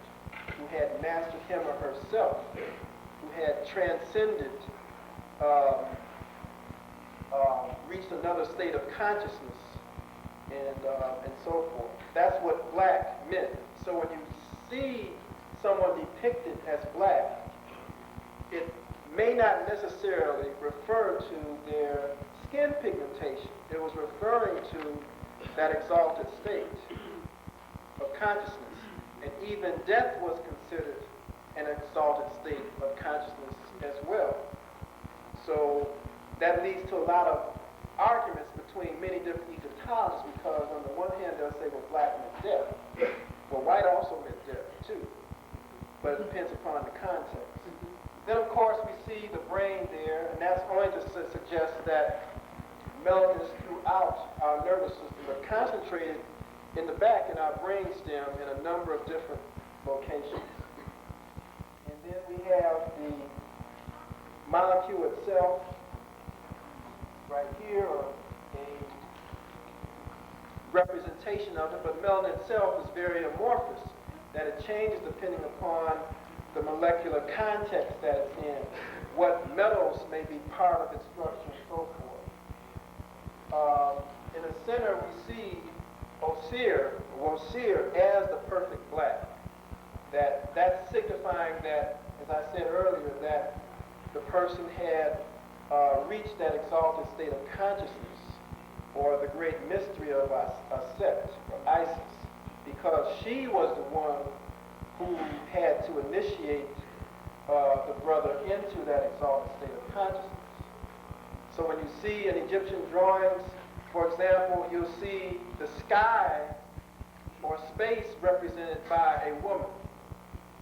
who had mastered him or herself, who had transcended, reached another state of consciousness, and so forth. That's what black meant. So when you see someone depicted as black, it may not necessarily refer to their skin pigmentation. It was referring to that exalted state of consciousness. And even death was considered an exalted state of consciousness as well. So that leads to a lot of arguments between many different Egyptologists because on the one hand they'll say, well, black meant death. Well, white also meant death too, but it depends upon the context. Then of course we see the brain there, and that's only to suggest that melanin is throughout our nervous system, but concentrated in the back in our brain stem in a number of different locations. And then we have the molecule itself right here, or a representation of it, but melanin itself is very amorphous, that it changes depending upon the molecular context that it's in, what metals may be part of its structure, and so forth. In the center, we see Osir as the perfect black. That's signifying that, as I said earlier, that the person had reached that exalted state of consciousness, or the great mystery of Aset, or Isis, because she was the one who had to initiate the brother into that exalted state of consciousness. So when you see in Egyptian drawings, for example, you'll see the sky or space represented by a woman,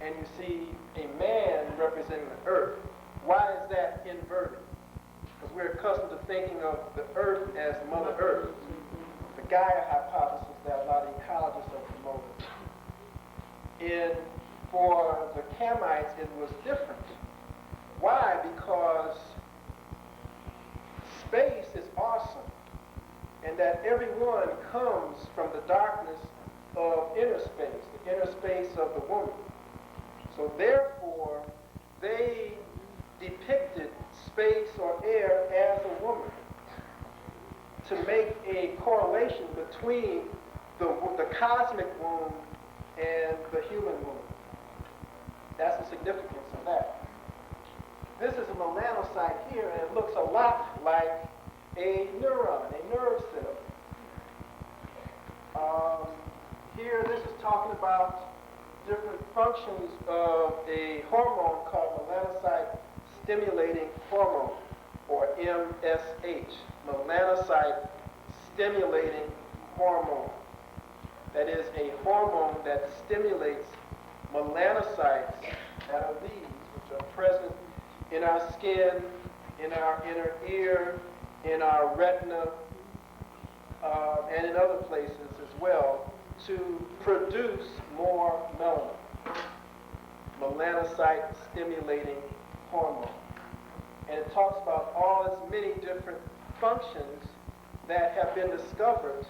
and you see a man representing the earth. Why is that inverted? Because we're accustomed to thinking of the earth as Mother Earth, the Gaia hypothesis that a lot of ecologists are promoting. For the Kamites, it was different. Why? Because space is awesome, and that everyone comes from the darkness of inner space, the inner space of the woman. So therefore, they depicted space or air as a woman to make a correlation between the cosmic womb and the human womb. That's the significance of that. This is a melanocyte here, and it looks a lot like a neuron, a nerve cell. Here, this is talking about different functions of a hormone called melanocyte stimulating hormone, or MSH, melanocyte stimulating hormone. That is a hormone that stimulates melanocytes that are these, which are present in our skin, in our inner ear, in our retina, and in other places as well, to produce more melanin, melanocyte stimulating hormone. And it talks about all its many different functions that have been discovered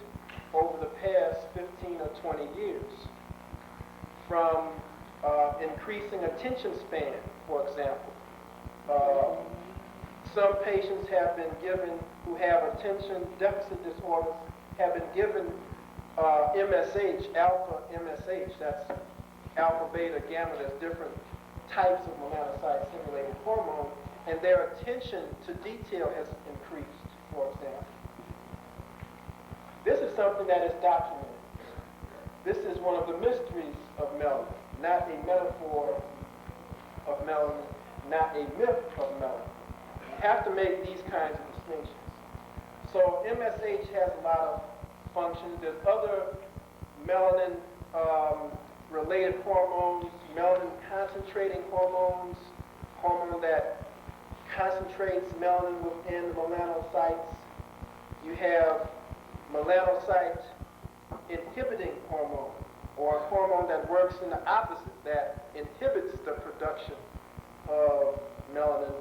over the past 15 or 20 years. From increasing attention span, for example. Some patients have been given, who have attention deficit disorders, have been given MSH, alpha MSH, that's alpha, beta, gamma, there's different types of melanocyte stimulating hormone, and their attention to detail has increased, for example. This is something that is documented. This is one of the mysteries of melanin, not a metaphor of melanin, not a myth of melanin. You have to make these kinds of distinctions. So MSH has a lot of functions. There's other melanin related hormones, melanin concentrating hormones, hormone that concentrates melanin within the melanocytes. You have melanocyte inhibiting hormone, or a hormone that works in the opposite, that inhibits the production of melanin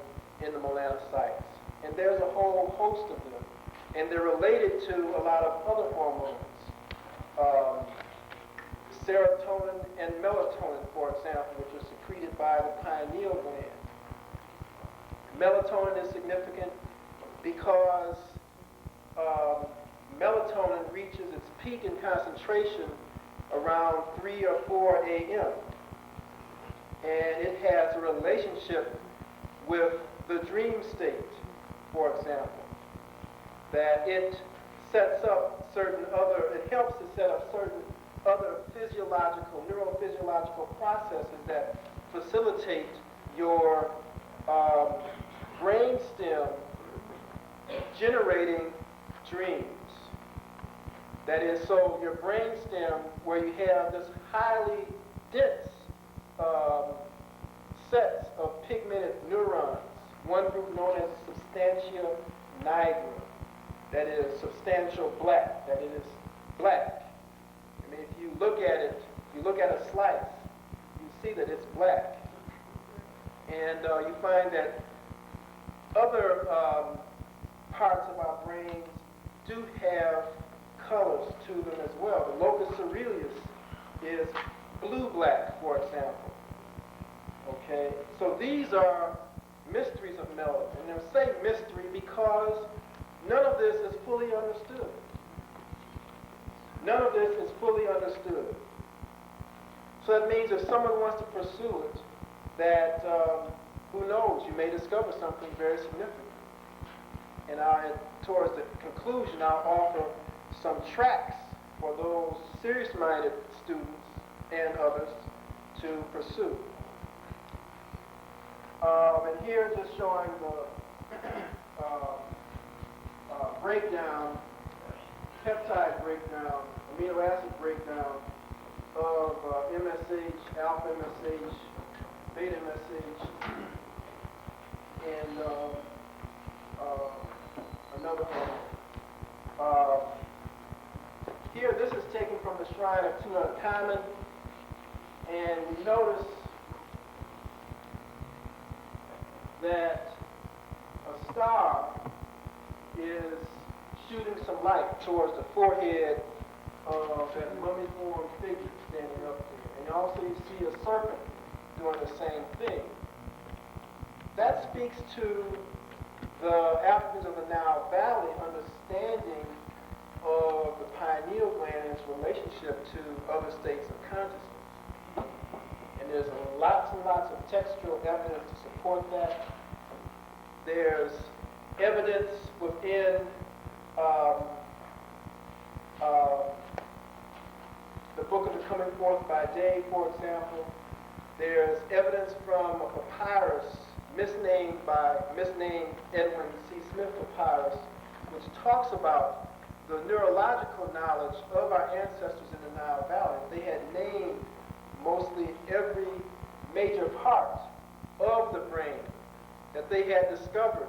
in the melanocytes. And there's a whole host of them. And they're related to a lot of other hormones. Serotonin and melatonin, for example, which are secreted by the pineal gland. Melatonin is significant because melatonin reaches its peak in concentration around 3 or 4 a.m. And it has a relationship with the dream state, for example, that it sets up certain other, it helps to set up certain other physiological, neurophysiological processes that facilitate your brainstem generating dreams. That is, so your brainstem, where you have this highly dense sets of pigmented neurons, one group known as substantia nigra, that is substantial black, that it is black. I mean, if you look at it, if you look at a slice, you see that it's black. And you find that other parts of our brains do have colors to them as well. The locus coeruleus is blue-black, for example. Okay, so these are mysteries of melanin. And I say mystery because none of this is fully understood. None of this is fully understood. So that means if someone wants to pursue it, that who knows, you may discover something very significant. And towards the conclusion, I'll offer some tracks for those serious-minded students and others to pursue. And here just showing the breakdown, peptide breakdown, amino acid breakdown of MSH, alpha MSH, beta MSH, and another one. Here, this is taken from the Shrine of Tutankhamun, and we notice that a star is shooting some light towards the forehead of that mummy-formed figure standing up there. And also you see a serpent doing the same thing. That speaks to the Africans of the Nile Valley understanding of the pineal gland and its relationship to other states of consciousness. And there's lots and lots of textual evidence to support that. There's evidence within the Book of the Coming Forth by Day, for example. There's evidence from a papyrus misnamed Edwin C. Smith papyrus, which talks about the neurological knowledge of our ancestors in the Nile Valley. They had named mostly every major part of the brain that they had discovered,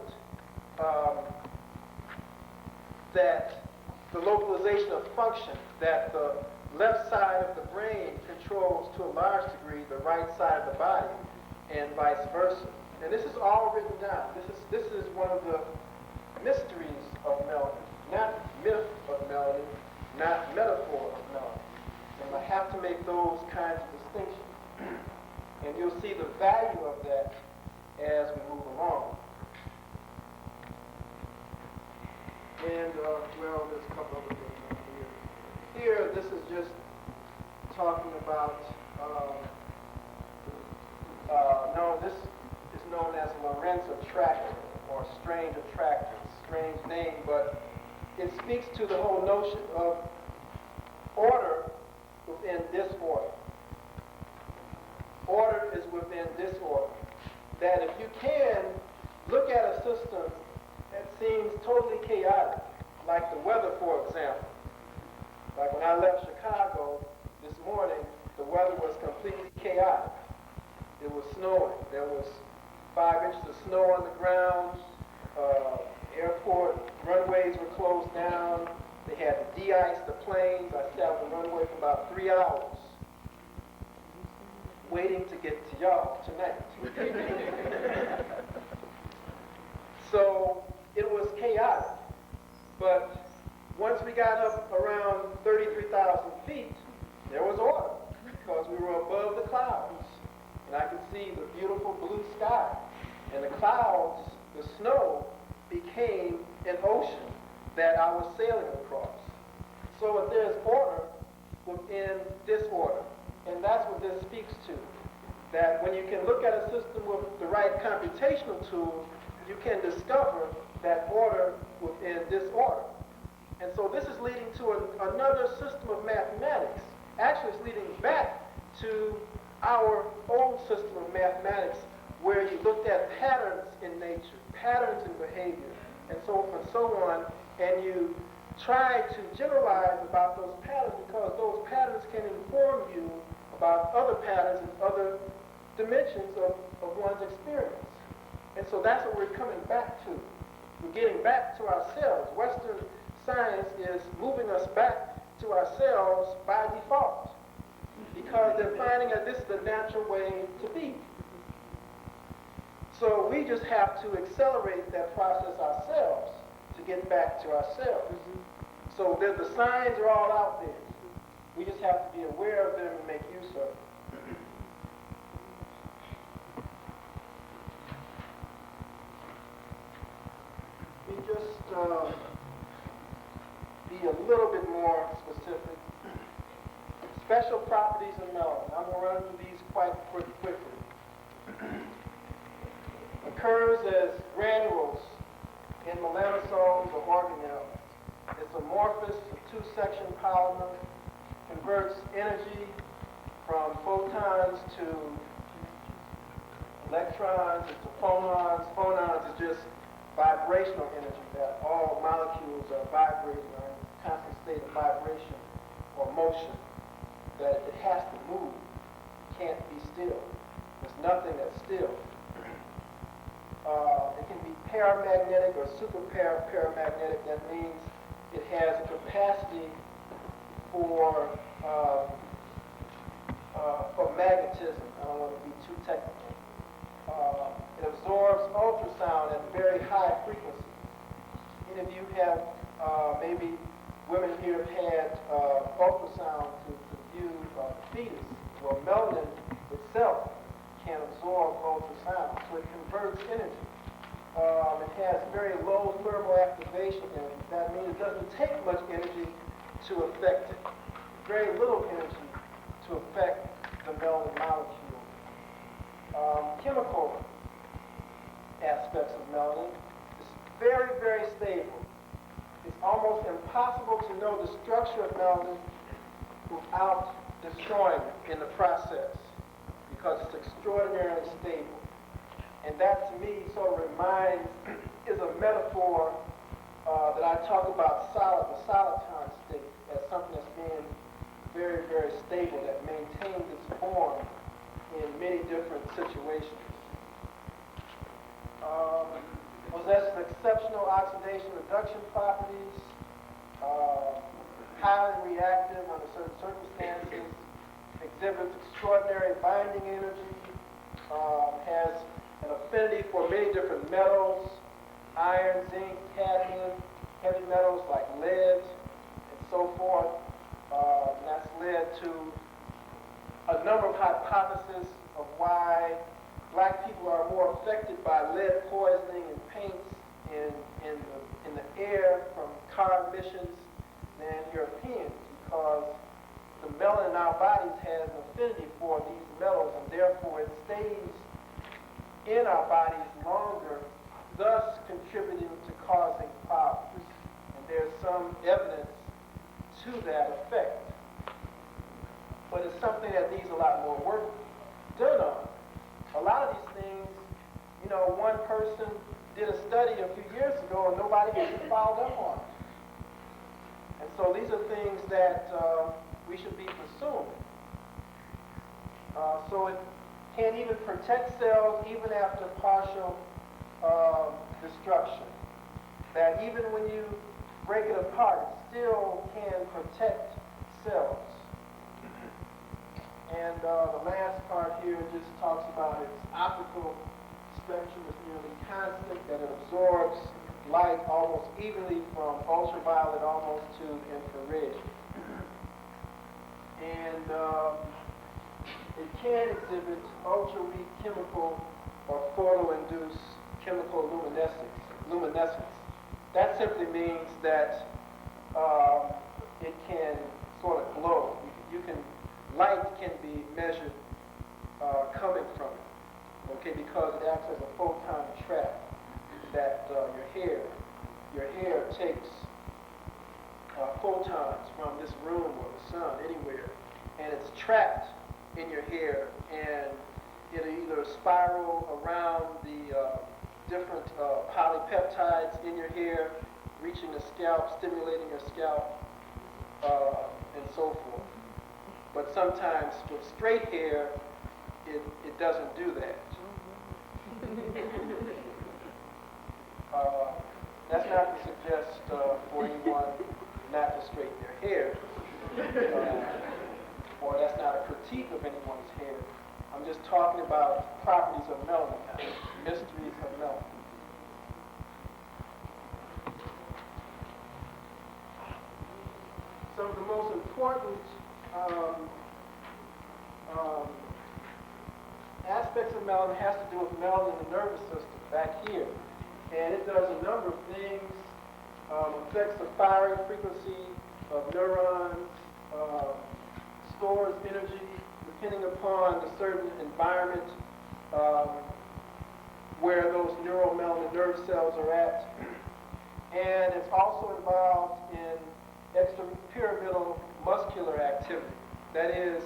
that the localization of function, that the left side of the brain controls to a large degree the right side of the body, and vice versa. And this is all written down. This is one of the mysteries of melanin, not myth of melanin, not metaphor of melanin. And I have to make those kinds of distinctions. And you'll see the value of that as we move along. And, well, there's a couple other things on here. Here, this is just talking about, this is known as Lorentz attractor, or strange attractor. Strange name, but it speaks to the whole notion of order within disorder. Order is within disorder. That if you can look at a system that seems totally chaotic, like the weather, for example. Like when I left Chicago this morning, the weather was completely chaotic. It was snowing. There was 5 inches of snow on the ground. Airport runways were closed down. They had to de-ice the planes. I sat on the runway for about 3 hours, waiting to get to y'all tonight. So it was chaotic. But once we got up around 33,000 feet, there was order because we were above the clouds. And I could see the beautiful blue sky. And the clouds, the snow, became an ocean that I was sailing across. So if there's order within disorder, and that's what this speaks to, that when you can look at a system with the right computational tools, you can discover that order within disorder. And so this is leading to another system of mathematics. Actually, it's leading back to our old system of mathematics, where you looked at patterns in nature, patterns in behavior, and so forth and so on, and you try to generalize about those patterns because those patterns can inform you about other patterns and other dimensions of one's experience. And so that's what we're coming back to. We're getting back to ourselves. Western science is moving us back to ourselves by default because they're finding that this is the natural way to be. So we just have to accelerate that process ourselves to get back to ourselves. So the signs are all out there. We just have to be aware of them and make use of them. We just be a little bit more specific. Special properties of melanin. I'm going to run through these quite quickly. Occurs as granules in melanosomes or organelles. It's amorphous, a two-section polymer, converts energy from photons to electrons into phonons. Phonons is just vibrational energy that all molecules are vibrating or in a constant state of vibration or motion, that it has to move, can't be still. There's nothing that's still. It can be paramagnetic or super paramagnetic. That means it has a capacity for magnetism. I don't want to be too technical. It absorbs ultrasound at very high frequencies. Any of you have, maybe women here have had ultrasound to view fetus. Well, melanin itself can absorb ultrasound, so it converts energy. It has very low thermal activation energy. That means it doesn't take much energy to affect it. Very little energy to affect the melanin molecule. Chemical aspects of melanin is very, very stable. It's almost impossible to know the structure of melanin without destroying it in the process because it's extraordinarily stable. And that to me sort of is a metaphor that I talk about the soliton state as something that's being very, very stable, that maintains its form in many different situations. Possesses exceptional oxidation reduction properties, highly reactive under certain circumstances, exhibits extraordinary binding energy, has an affinity for many different metals, iron, zinc, cadmium, heavy metals like lead, and so forth. And that's led to a number of hypotheses of why black people are more affected by lead poisoning and paints in the air from car emissions than Europeans, because the melanin in our bodies has an affinity for these metals, and therefore it stays in our bodies longer, thus contributing to causing problems. And there's some evidence to that effect. But it's something that needs a lot more work done on. A lot of these things, you know, one person did a study a few years ago and nobody has followed up on it. And so these are things that we should be pursuing. So it can even protect cells even after partial destruction. That even when you break it apart, it still can protect cells. And the last part here just talks about its optical spectrum is nearly constant, that it absorbs light almost evenly from ultraviolet almost to infrared. And it can exhibit ultra-weak chemical or photo-induced chemical luminescence. That simply means that it can sort of glow. Light can be measured coming from it, okay, because it acts as a photon trap. That your hair takes photons from this room or the sun, anywhere, and it's trapped in your hair, and it'll either spiral around the different polypeptides in your hair, reaching the scalp, stimulating your scalp, and so forth. But sometimes with straight hair, it doesn't do that. That's not to suggest for anyone not to straighten their hair, or that's not a critique of anyone's hair. I'm just talking about properties of melanin, mysteries of melanin. Some of the most important aspects of melanin has to do with melanin in the nervous system back here. And it does a number of things, affects the firing frequency of neurons, stores energy depending upon the certain environment where those neuromelanin nerve cells are at. And it's also involved in extrapyramidal muscular activity. That is,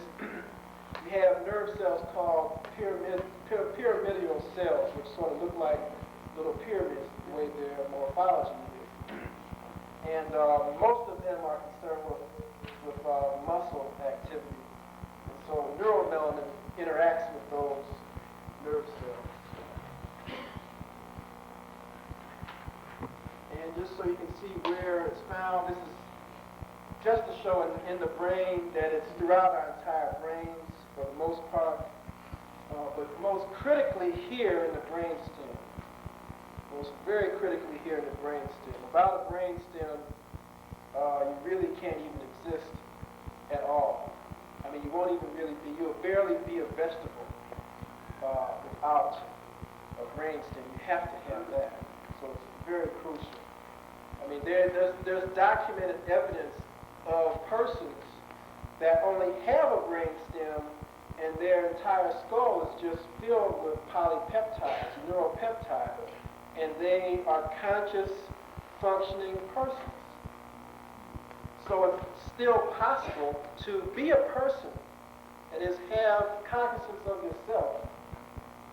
we have nerve cells called pyramidal cells, which sort of look like little pyramids, the way their morphology is. And most of them are concerned with muscle activity. And so neuromelanin interacts with those nerve cells. And just so you can see where it's found, this is just to show in the brain that it's throughout our entire brains for the most part, but most critically here in the brainstem. Most very critically here in the brainstem. Without a brainstem, you really can't even exist at all. I mean, you won't even really be, you'll barely be a vegetable without a brainstem. You have to have that. So it's very crucial. I mean, there's documented evidence of persons that only have a brainstem and their entire skull is just filled with polypeptides, neuropeptides, and they are conscious, functioning persons. So it's still possible to be a person, that is, have cognizance of yourself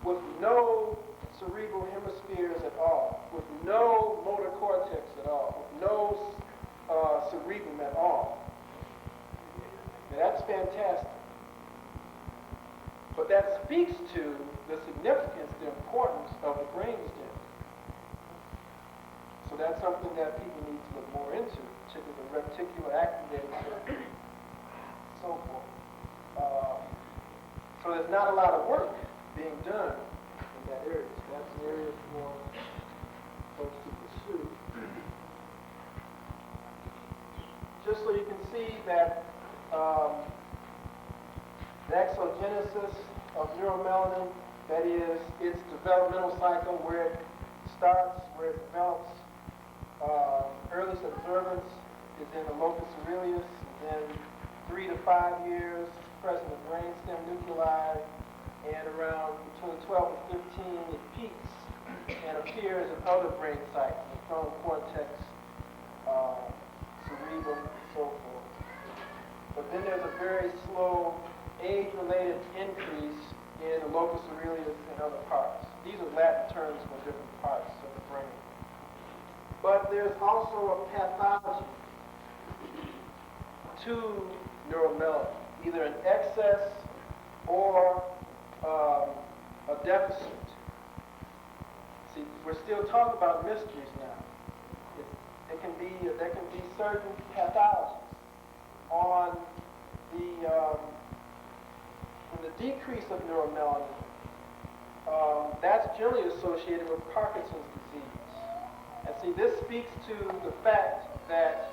with no cerebral hemispheres at all, with no motor cortex at all, with no cerebrum at all. Now, that's fantastic. But that speaks to the significance, the importance of the brainstem. So that's something that people need to look more into, particularly the reticular activating system, and so forth. So there's not a lot of work being done in that area. So that's an area for folks to pursue. Just so you can see that the exogenesis of neuromelanin, that is, its developmental cycle, where it starts, where it develops. Earliest observance is in the locus coeruleus, and then 3 to 5 years present in brainstem nuclei, and around between 12 and 15 it peaks and appears in other brain sites, the frontal cortex, cerebrum, and so forth. But then there's a very slow age-related increase in the locus coeruleus and other parts. These are Latin terms for different parts of the brain. But there's also a pathology to neuromelanin, either an excess or a deficit. See, we're still talking about mysteries now. There can be certain pathologies on the decrease of neuromelanin. That's generally associated with Parkinson's disease. And see, this speaks to the fact that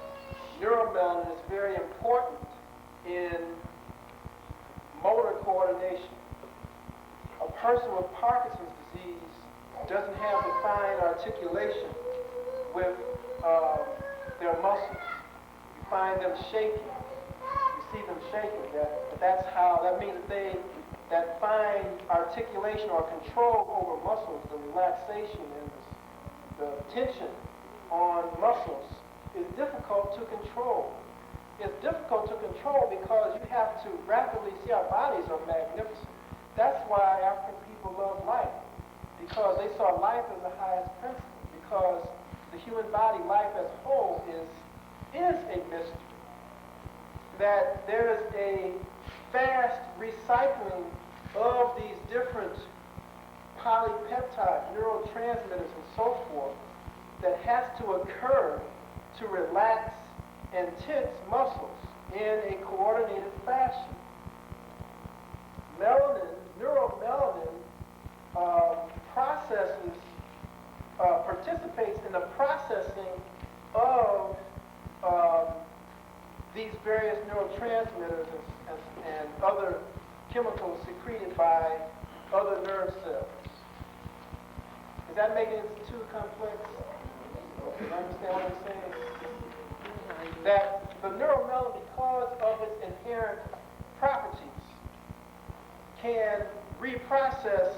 neuromelanin is very important in motor coordination. A person with Parkinson's disease doesn't have the fine articulation with their muscles. You find them shaking. You see them shaking. That means that that fine articulation or control over muscles, the relaxation and the tension on muscles is difficult to control. It's difficult to control because you have to rapidly see our bodies are magnificent. That's why African people love life, because they saw life as the highest principle, because the human body, life as a whole, is a mystery. That there is a fast recycling of these different polypeptide neurotransmitters and so forth that has to occur to relax and tense muscles in a coordinated fashion. Melanin, neuromelanin, participates in the processing of these various neurotransmitters and other chemicals secreted by other nerve cells. Is that making it too complex? You understand what I'm saying? That the neuromelanin, because of its inherent properties, can reprocess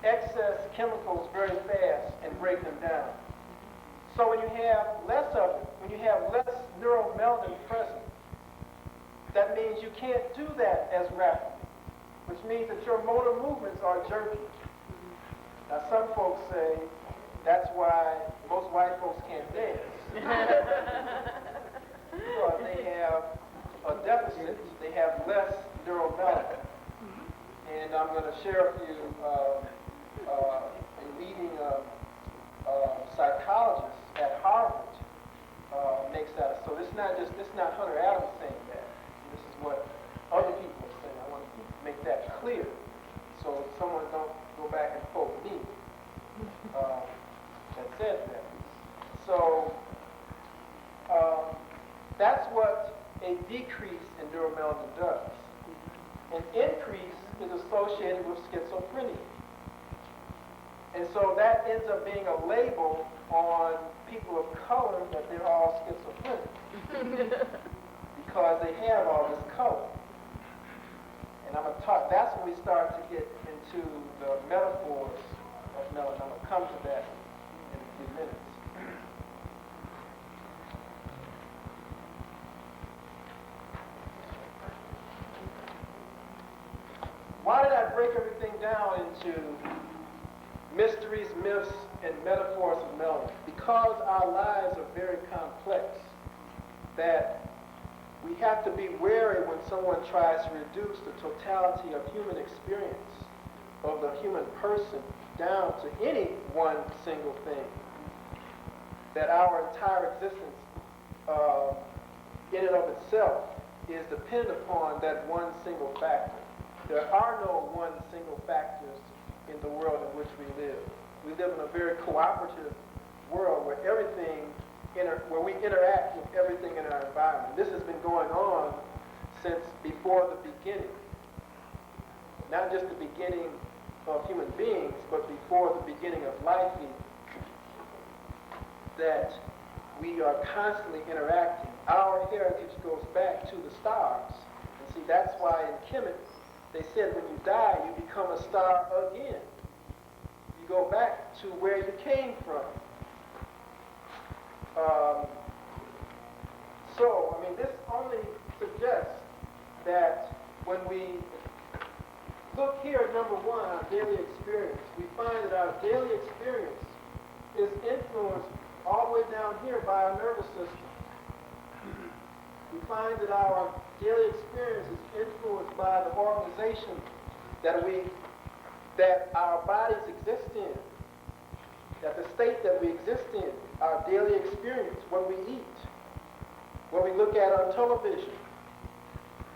excess chemicals very fast and break them down. So when you have less of it, when you have less neuromelanin present, that means you can't do that as rapidly, which means that your motor movements are jerky. Now some folks say that's why most white folks can't dance. Because they have a deficit, they have less neuromelanin. And I'm going to share with you a leading psychologist at Harvard makes that. So this is not Hunter Adams saying that. This is what other people are saying. I want to make that clear, so someone don't go back and quote me that said that. So that's what a decrease in neuromelanin does. An increase is associated with schizophrenia. And so that ends up being a label on people of color that they're all schizophrenic because they have all this color. And I'm going to talk, that's when we start to get into the metaphors of melanin. I'm going to come to that in a few minutes. Why did I break everything down into mysteries, myths, and metaphors of melanin? Because our lives are very complex, that we have to be wary when someone tries to reduce the totality of human experience, of the human person, down to any one single thing. That our entire existence in and of itself is dependent upon that one single factor. There are no one single factors in the world in which we live. We live in a very cooperative world where where we interact with everything in our environment. This has been going on since before the beginning. Not just the beginning of human beings, but before the beginning of life even. That we are constantly interacting. Our heritage goes back to the stars. And see, that's why in Kemet, they said when you die, you become a star again. You go back to where you came from. This only suggests that when we look here at number one, our daily experience, we find that our daily experience is influenced all the way down here by our nervous system. We find that our daily experience is influenced by the organization that our bodies exist in, that the state that we exist in, our daily experience, what we eat, what we look at on television,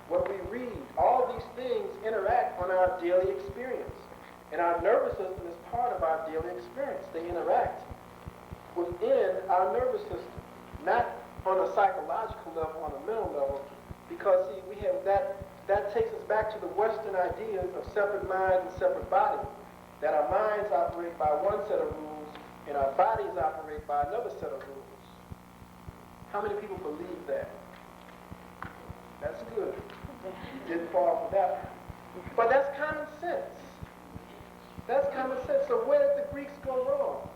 what we read, all these things interact on our daily experience. And our nervous system is part of our daily experience. They interact within our nervous system, not on a psychological level, on a mental level, because see, we have that takes us back to the Western ideas of separate minds and separate bodies, that our minds operate by one set of rules and our bodies operate by another set of rules. How many people believe that? That's good. Didn't fall for that. But that's common sense. That's common sense. So where did the Greeks go wrong?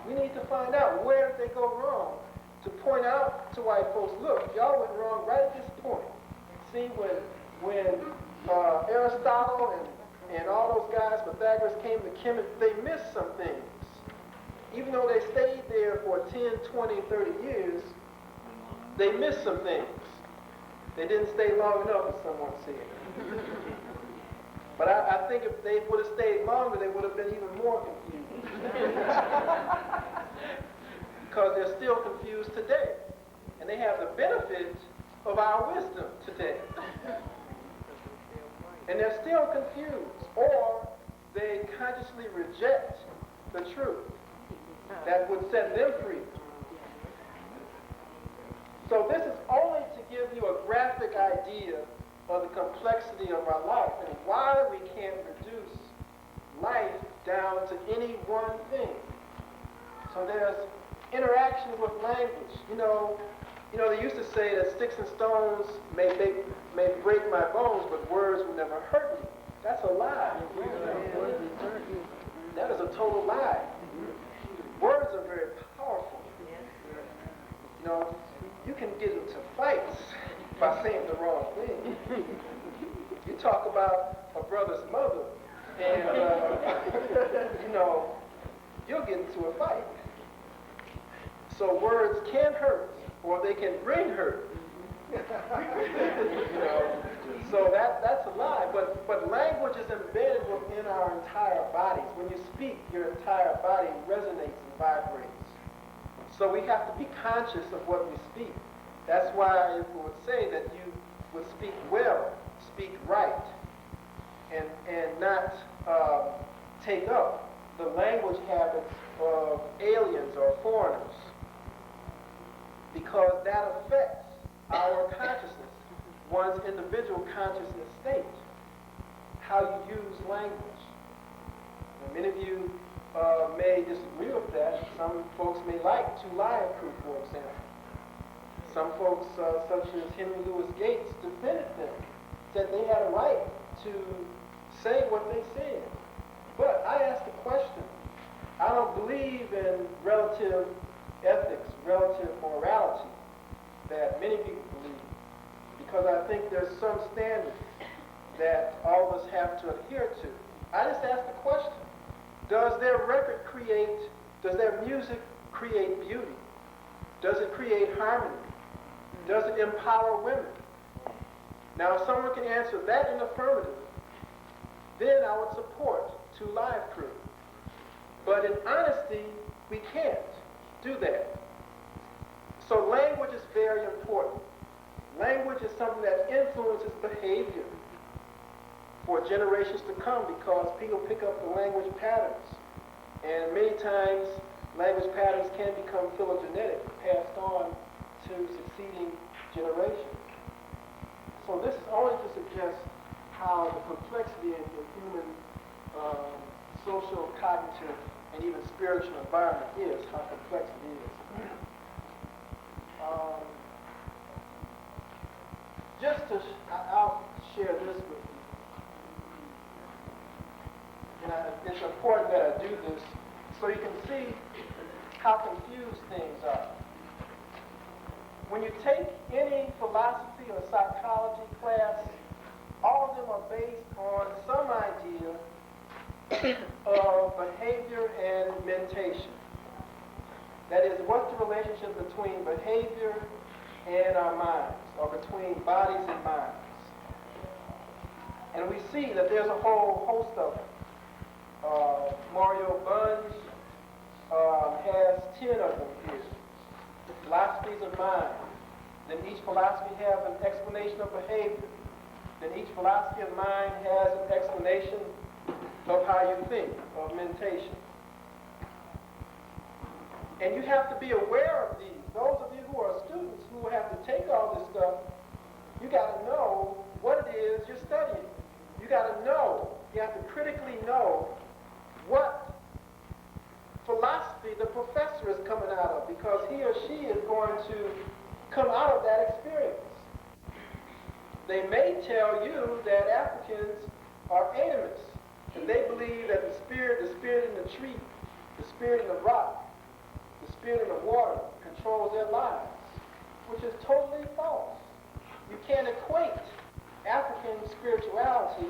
We need to find out where did they go wrong to point out to white folks, look, y'all went wrong right at this point. See, when Aristotle And all those guys, Pythagoras, came to Kemet, they missed some things. Even though they stayed there for 10, 20, 30 years, they missed some things. They didn't stay long enough, as someone said. But I think if they would have stayed longer, they would have been even more confused. Because they're still confused today. And they have the benefit of our wisdom today. And they're still confused. Or they consciously reject the truth that would set them free. So this is only to give you a graphic idea of the complexity of our life and why we can't reduce life down to any one thing. So there's interaction with language. You know, they used to say that sticks and stones may break my bones, but words will never hurt me. That's a lie. That is a total lie. Words are very powerful. You know, you can get into fights by saying the wrong thing. You talk about a brother's mother, and you'll get into a fight. So words can hurt, or they can bring hurt. So that's a lie. But language is embedded within our entire bodies. When you speak, your entire body resonates and vibrates. So we have to be conscious of what we speak. That's why it would say that you would speak well, speak right, and not take up the language habits of aliens or foreigners, because that affects our consciousness, one's individual consciousness state, how you use language. And many of you may disagree with that. Some folks may like Two Live Crew, for example. Some folks, such as Henry Louis Gates, defended them, said they had a right to say what they said. But I ask the question, I don't believe in relative ethics, relative morality that many people believe, because I think there's some standard that all of us have to adhere to. I just ask the question, does their record create, does their music create beauty? Does it create harmony? Does it empower women? Now, if someone can answer that in affirmative, then I would support Two Live Crew. But in honesty, we can't do that. So language is very important. Language is something that influences behavior for generations to come, because people pick up the language patterns. And many times, language patterns can become phylogenetic, passed on to succeeding generations. So this is only to suggest how the complexity in the human social, cognitive, and even spiritual environment is, how complex it is. I'll share this with you. And it's important that I do this so you can see how confused things are. When you take any philosophy or psychology class, all of them are based on some idea of behavior and mentation. That is, what's the relationship between behavior and our minds, or between bodies and minds? And we see that there's a whole host of them. Mario Bunge has 10 of them here. The philosophies of mind. Then each philosophy has an explanation of behavior. Then each philosophy of mind has an explanation of how you think, of mentation. And you have to be aware of these. Those of you who are students who have to take all this stuff, you got to know what it is you're studying. You got to know, you have to critically know what philosophy the professor is coming out of, because he or she is going to come out of that experience. They may tell you that Africans are animists, and they believe that the spirit in the tree, the spirit in the rock, the spirit in the water controls their lives, which is totally false. You can't equate African spirituality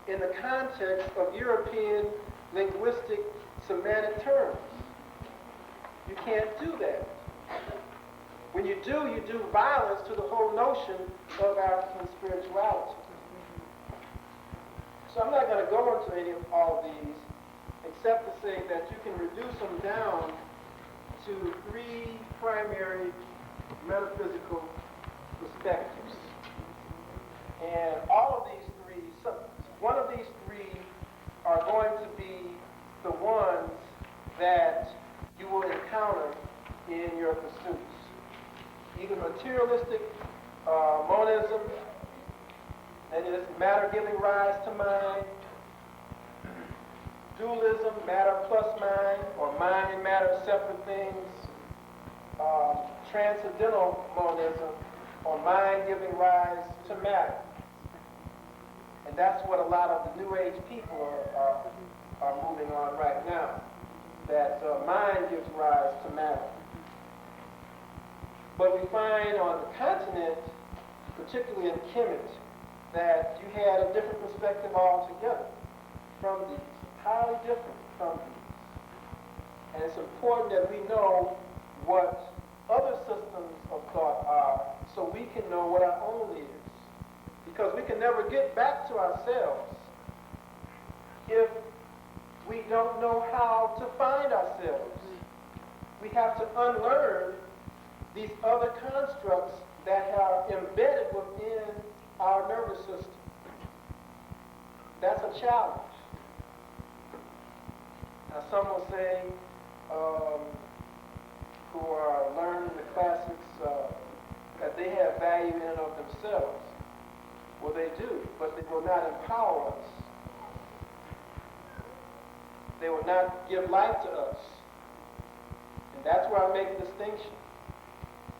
in the context of European linguistic semantic terms. You can't do that. When you do violence to the whole notion of African spirituality. So I'm not going to go into any of all these, except to say that you can reduce them down to three primary metaphysical perspectives. And all of these three, one of these three are going to be the ones that you will encounter in your pursuits. Either materialistic monism, that is matter giving rise to mind, dualism, matter plus mind, or mind and matter separate things, transcendental monism, or mind giving rise to matter. And that's what a lot of the New Age people are moving on right now, that mind gives rise to matter. But we find on the continent, particularly in Kemet, that you had a different perspective altogether from these, highly different from these. And it's important that we know what other systems of thought are so we can know what our own is. Because we can never get back to ourselves if we don't know how to find ourselves. We have to unlearn these other constructs that are embedded within our nervous system. That's a challenge. Now some will say, who are learning the classics, that they have value in and of themselves. Well, they do, but they will not empower us. They will not give life to us. And that's where I make a distinction.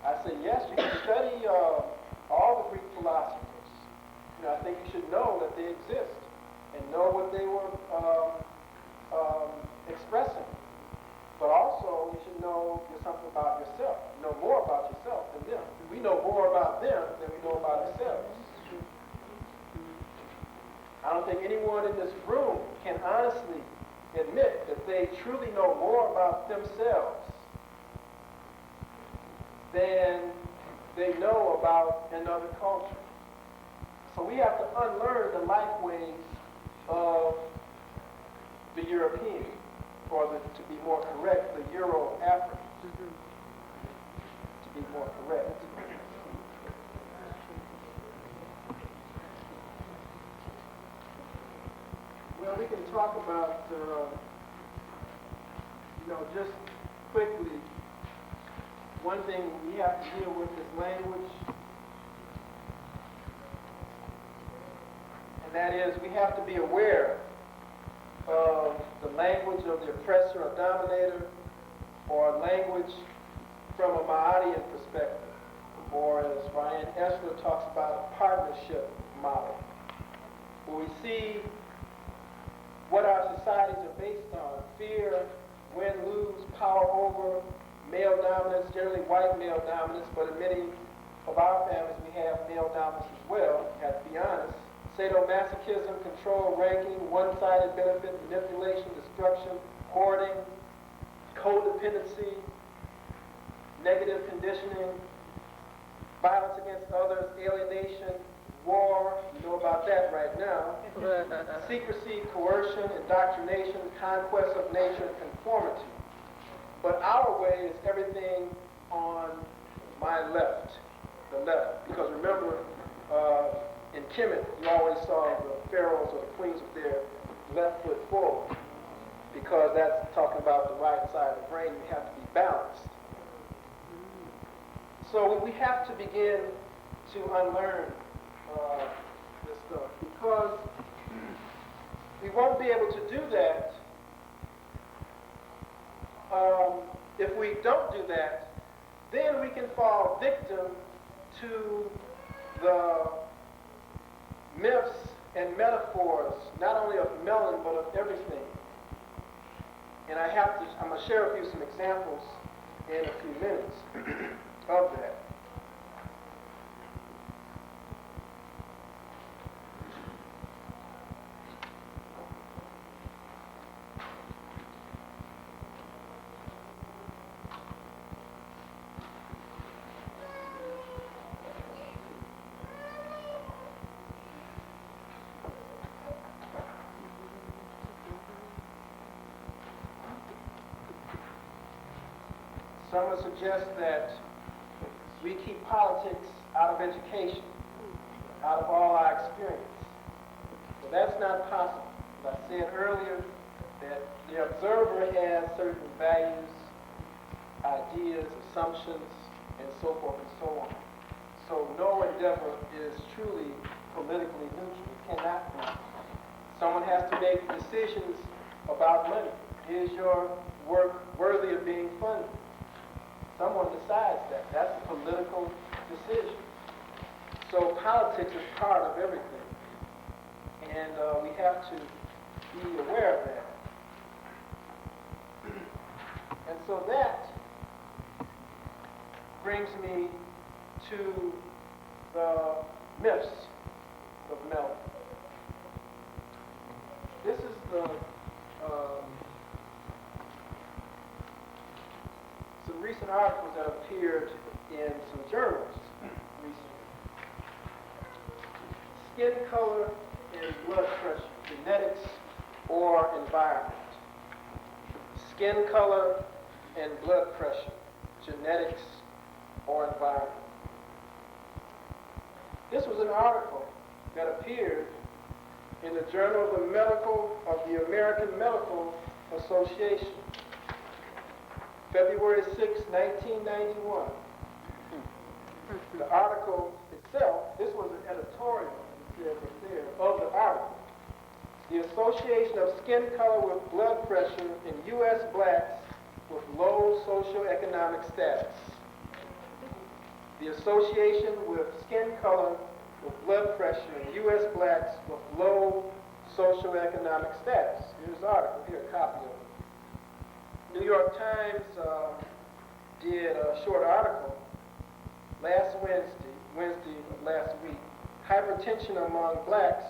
I say, yes, you can study all the Greek philosophers. I think you should know that they exist and know what they were expressing. But also, you should know something about yourself. Know more about yourself than them. We know more about them than we know about ourselves. I don't think anyone in this room can honestly admit that they truly know more about themselves than they know about another culture. So we have to unlearn the life ways of the European, or to be more correct, the Euro-African. To be more correct. Well, we can talk about, just quickly, one thing we have to deal with is language. And that is, we have to be aware of the language of the oppressor or dominator, or language from a Maadian perspective, or as Ryan Esler talks about, a partnership model, where we see what our societies are based on: fear, win, lose, power over, male dominance, generally white male dominance, but in many of our families we have male dominance as well, we have to be honest. Sadomasochism, control, ranking, one-sided benefit, manipulation, destruction, hoarding, codependency, negative conditioning, violence against others, alienation, war, you know about that right now, secrecy, coercion, indoctrination, conquest of nature, and conformity. But our way is everything on my left, the left. Because remember, in Kemet, you always saw the pharaohs or the queens with their left foot forward, because that's talking about the right side of the brain. We have to be balanced. So we have to begin to unlearn this stuff, because we won't be able to do that if we don't do that. Then we can fall victim to the myths and metaphors, not only of melanin, but of everything. And I'm going to share with you some examples in a few minutes of that. Some would suggest that we keep politics out of education, out of all our experience. But that's not possible. As I said earlier, that the observer has certain values, ideas, assumptions, and so forth and so on. So no endeavor is truly politically neutral. It cannot be. Someone has to make decisions about money. Is your work worthy of being funded? Someone decides that. That's a political decision. So politics is part of everything. And we have to be aware of that. And so that brings me to the myths of Mellon. This is some recent articles that appeared in some journals recently. Skin color and blood pressure, genetics or environment. Skin color and blood pressure, genetics or environment. This was an article that appeared in the Journal of the American Medical Association, February 6, 1991. The article itself, this was an editorial, it says right there, of the article. The Association of Skin Color with Blood Pressure in U.S. Blacks with Low Socioeconomic Status. The Association with Skin Color with Blood Pressure in U.S. Blacks with Low Socioeconomic Status. Here's the article, here, a copy of it. New York Times did a short article last Wednesday of last week, hypertension among blacks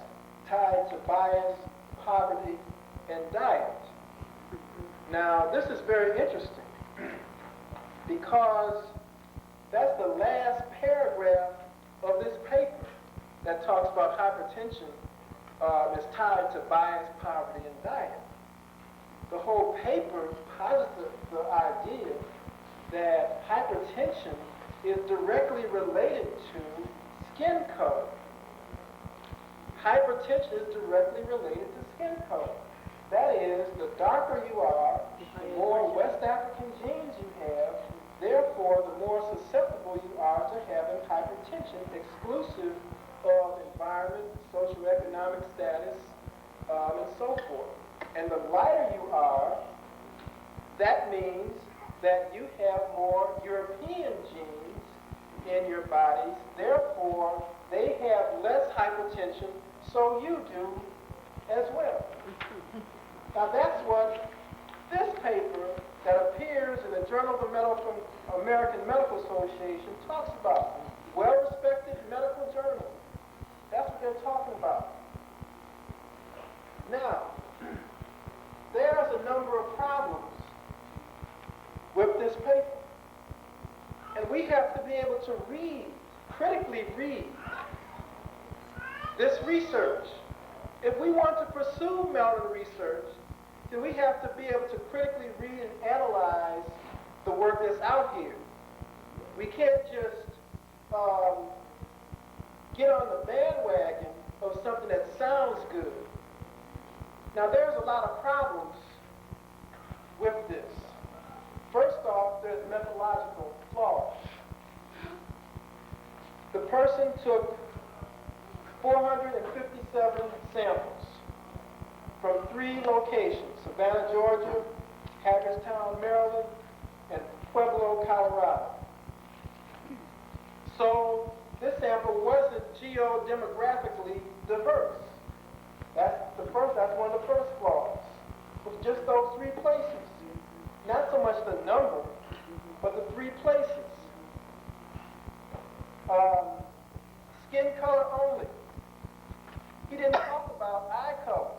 tied to bias, poverty, and diet. Now, this is very interesting because that's the last paragraph of this paper that talks about hypertension is tied to bias, poverty, and diet. The whole paper posits the idea that hypertension is directly related to skin color. Hypertension is directly related to skin color. That is, the darker you are, the more West African genes you have, therefore the more susceptible you are to having hypertension, exclusive of environment, socioeconomic status, and so forth. And the lighter you are, that means that you have more European genes in your bodies, therefore they have less hypertension, so you do as well. Now that's what this paper that appears in the Journal of the American Medical Association talks about. Well-respected medical journal. That's what they're talking about. Now, there's a number of problems with this paper. And we have to be able to critically read this research. If we want to pursue melanin research, then we have to be able to critically read and analyze the work that's out here. We can't just get on the bandwagon of something that sounds good. Now, there's a lot of problems with this. First off, there's methodological flaws. The person took 457 samples from 3 locations, Savannah, Georgia, Hagerstown, Maryland, and Pueblo, Colorado. So this sample wasn't geodemographically diverse. That's one of the first flaws. It was just those 3 places. Not so much the number, but the 3 places. Skin color only. He didn't talk about eye color.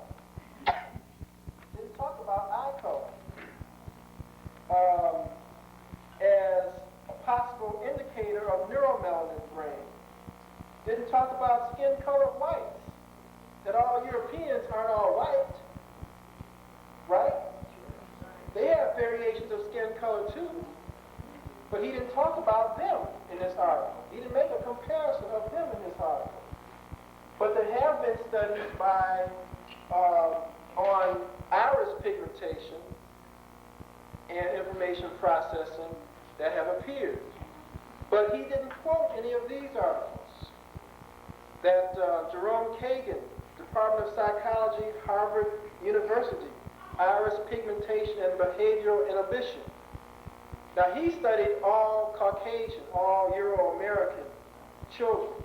As a possible indicator of neuromelanin brain. Didn't talk about skin color whites. That all Europeans aren't all white. Right? They have variations of skin color too. But he didn't talk about them in this article. He didn't make a comparison of them in this article. But there have been studies on iris pigmentation and information processing that have appeared. But he didn't quote any of these articles. That Jerome Kagan, Department of Psychology, Harvard University, iris pigmentation and behavioral inhibition. Now he studied all Caucasian, all Euro-American children,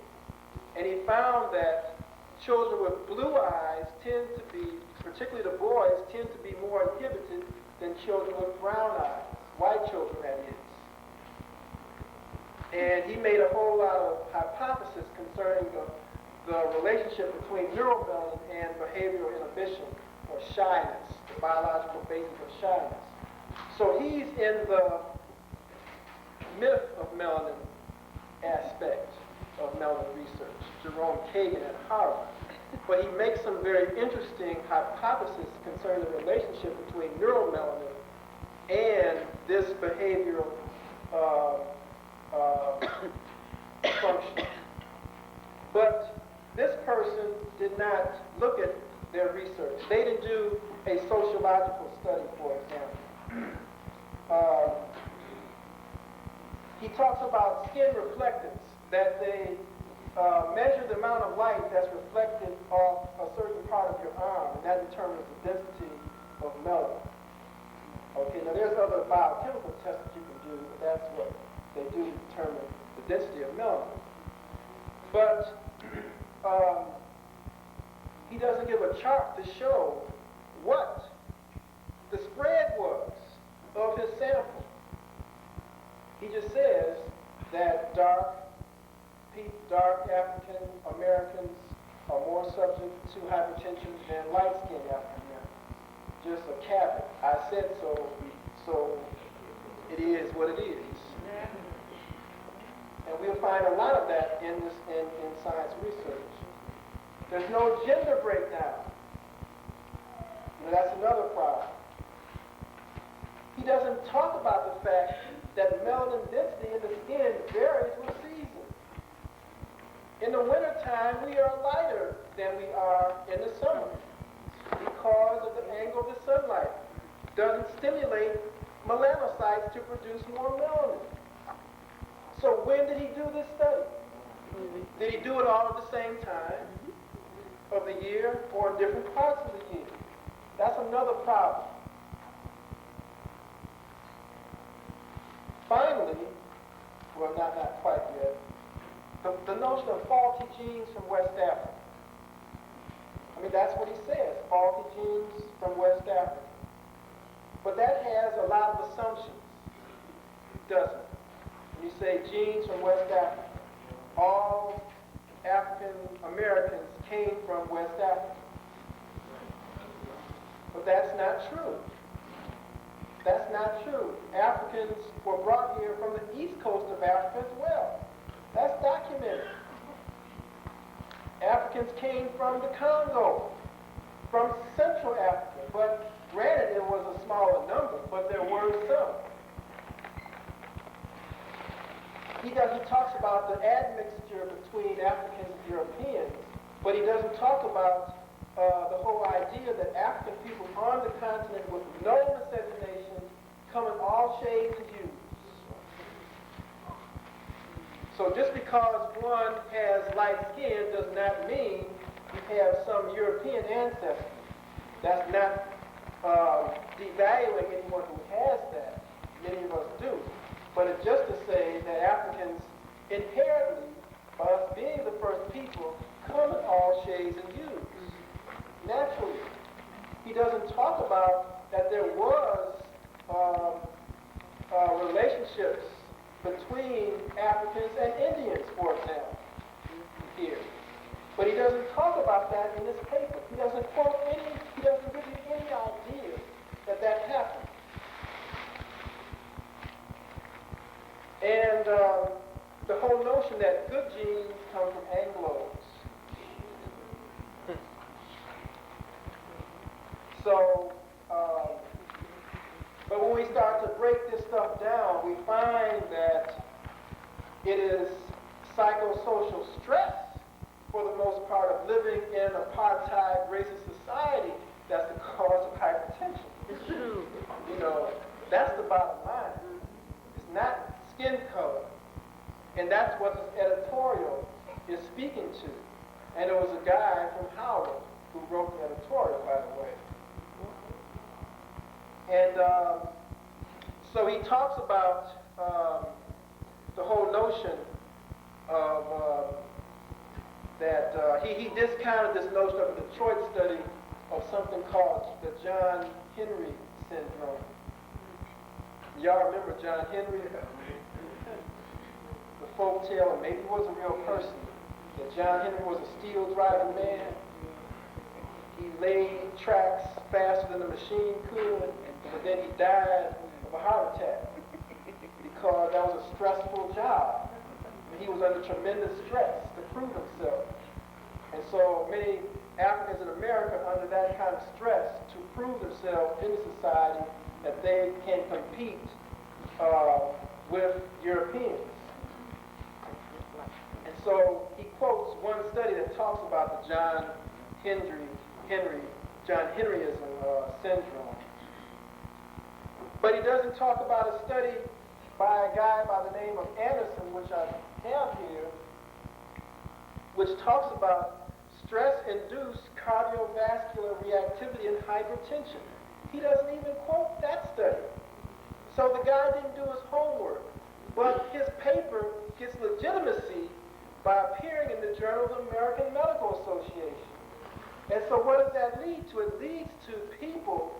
and he found that children with blue eyes tend to be, particularly the boys, tend to be more inhibited than children with brown eyes, white children that is. And he made a whole lot of hypotheses concerning the relationship between neuromelanin and behavioral inhibition, or shyness, the biological basis of shyness. So he's in the myth of melanin aspect of melanin research, Jerome Kagan at Harvard. But he makes some very interesting hypotheses concerning the relationship between neuromelanin and this behavioral function. But this person did not look at their research. They didn't do a sociological study, for example. He talks about skin reflectance, that they measure the amount of light that's reflected off a certain part of your arm, and that determines the density of melanin. Okay, now there's other biochemical tests that you can do, but that's what they do to determine the density of melanin. But he doesn't give a chart to show what the spread was of his sample. He just says that dark African Americans are more subject to hypertension than light-skinned African Americans. Just a caveat. I said so, so it is what it is. And we'll find a lot of that in science research. There's no gender breakdown. That's another problem. He doesn't talk about the fact that melanin density in the skin varies with season. In the wintertime, we are lighter than we are in the summer because of the angle of the sunlight. Doesn't stimulate melanocytes to produce more melanin. So when did he do this study? Did he do it all at the same time of the year or in different parts of the year? That's another problem. Finally, well, not quite yet, the notion of faulty genes from West Africa. I mean, that's what he says, faulty genes from West Africa. But that has a lot of assumptions, doesn't it? When you say genes from West Africa, all African Americans came from West Africa. But that's not true. That's not true. Africans were brought here from the east coast of Africa as well. That's documented. Africans came from the Congo, from Central Africa, but granted it was a smaller number, but there were some. He talks about the admixture between Africans and Europeans, but he doesn't talk about the whole idea that African people on the continent with no miscegenation come in all shades and hues. So just because one has light skin does not mean you have some European ancestry. That's not devaluing anyone who has that. Many of us do. But it's just to say that Africans inherently, by us being the first people, come in all shades and hues. Naturally. He doesn't talk about that there was relationships between Africans and Indians, for example, here. But he doesn't talk about that in this paper. He doesn't quote any, he doesn't give you any idea that that happened. And the whole notion that good genes come from Anglos. So, But when we start to break this stuff down, we find that it is psychosocial stress, for the most part, of living in an apartheid racist society that's the cause of hypertension. You know, that's the bottom line. It's not skin color. And that's what this editorial is speaking to. And it was a guy from Howard who wrote the editorial, by the way. And so he talks about the whole notion of that he discounted this notion of a Detroit study of something called the John Henry syndrome. Y'all remember John Henry? The folk tale, and maybe he was a real person, that John Henry was a steel driving man. He laid tracks faster than the machine could, but then he died of a heart attack because that was a stressful job. He was under tremendous stress to prove himself. And so many Africans in America are under that kind of stress to prove themselves in society that they can compete with Europeans. And so he quotes one study that talks about the John Henryism syndrome. But he doesn't talk about a study by a guy by the name of Anderson, which I have here, which talks about stress-induced cardiovascular reactivity and hypertension. He doesn't even quote that study. So the guy didn't do his homework. But his paper gets legitimacy by appearing in the Journal of the American Medical Association. And so what does that lead to? It leads to people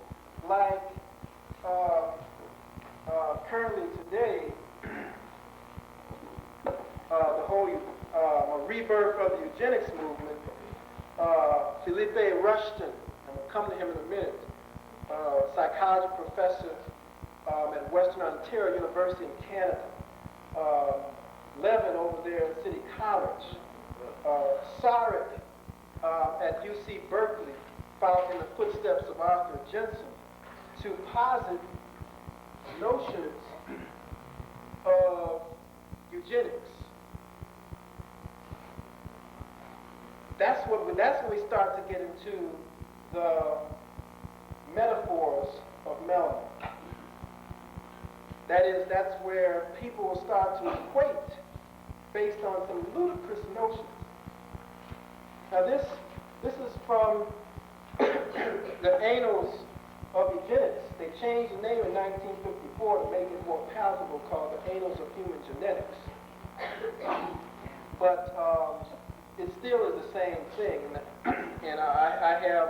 like currently today, the whole rebirth of the eugenics movement, Philippe Rushton, and we'll come to him in a minute, psychology professor at Western Ontario University in Canada, Levin over there at City College, Sarek at UC Berkeley, following in the footsteps of Arthur Jensen, to posit notions of eugenics. That's when we start to get into the metaphors of melanin. That's where people will start to equate based on some ludicrous notions. Now this is from the Annals of Eugenics. They changed the name in 1954 to make it more palatable, called the Annals of Human Genetics. But it still is the same thing. And I have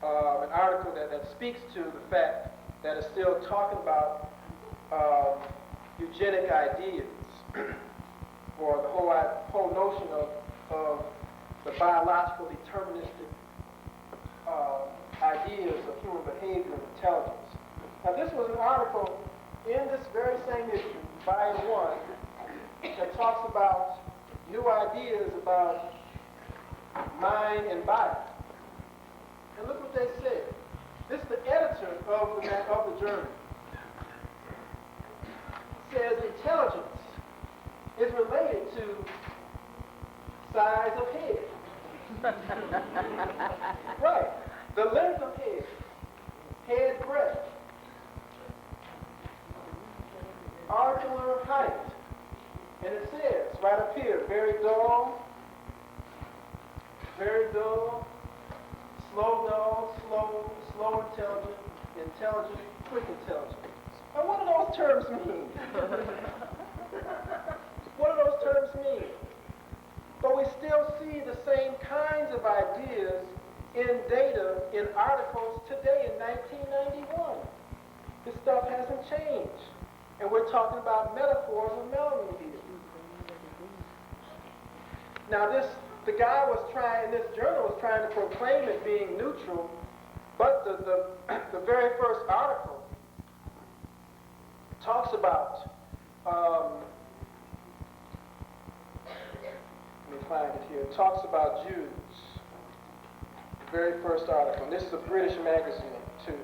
an article that speaks to the fact that it's still talking about eugenic ideas, or the whole notion of the biological deterministic ideas of human behavior and intelligence. Now this was an article in this very same issue, volume 1, that talks about new ideas about mind and body. And look what they said. This is the editor of the journal. Says intelligence is related to size of head. Right. The length of head breadth, auricular height. And it says right up here, very dull, slow intelligent, quick intelligence. Now what do those terms mean? What do those terms mean? But we still see the same kinds of ideas in data in articles today in 1991. This stuff hasn't changed. And we're talking about metaphors of melanin here. Now the guy in this journal was trying to proclaim it being neutral, but the very first article talks about, let me find it here, talks about Jews. The very first article, and this is a British magazine too.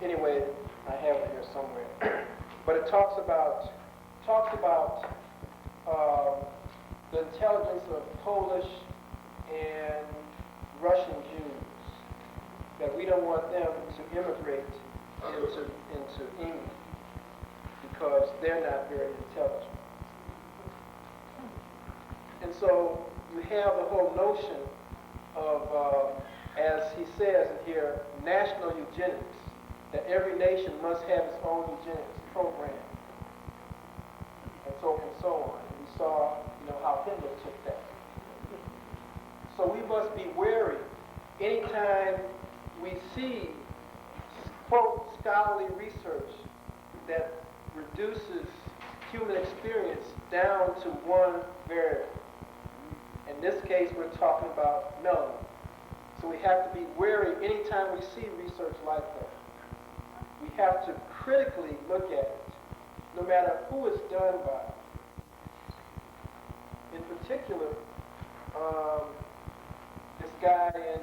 Anyway, I have it here somewhere. But it talks about the intelligence of Polish and Russian Jews, that we don't want them to immigrate into England because they're not very intelligent. And so you have the whole notion of, as he says in here, national eugenics, that every nation must have its own eugenics program, and so on. And we saw, how Hitler took that. So we must be wary anytime we see, quote, scholarly research that reduces human experience down to one variable. In this case, we're talking about melanin. So we have to be wary anytime we see research like that. We have to critically look at it, no matter who it's done by. In particular, this guy in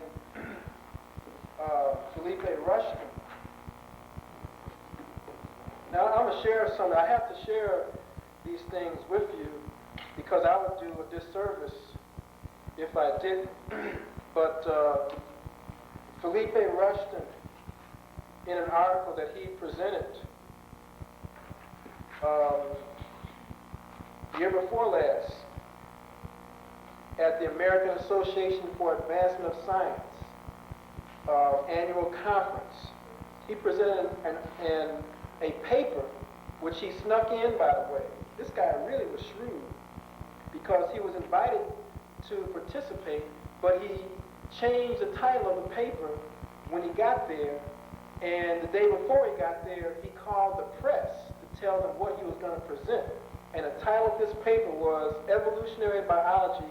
Felipe Rushton. Now I'm going to share something. I have to share these things with you because I would do a disservice if I didn't. But Felipe Rushton, in an article that he presented year before last at the American Association for Advancement of Science annual conference, he presented a paper which he snuck in, by the way. This guy really was shrewd because he was invited to participate, but he changed the title of the paper when he got there, and the day before he got there, he called the press to tell them what he was going to present. And the title of this paper was Evolutionary Biology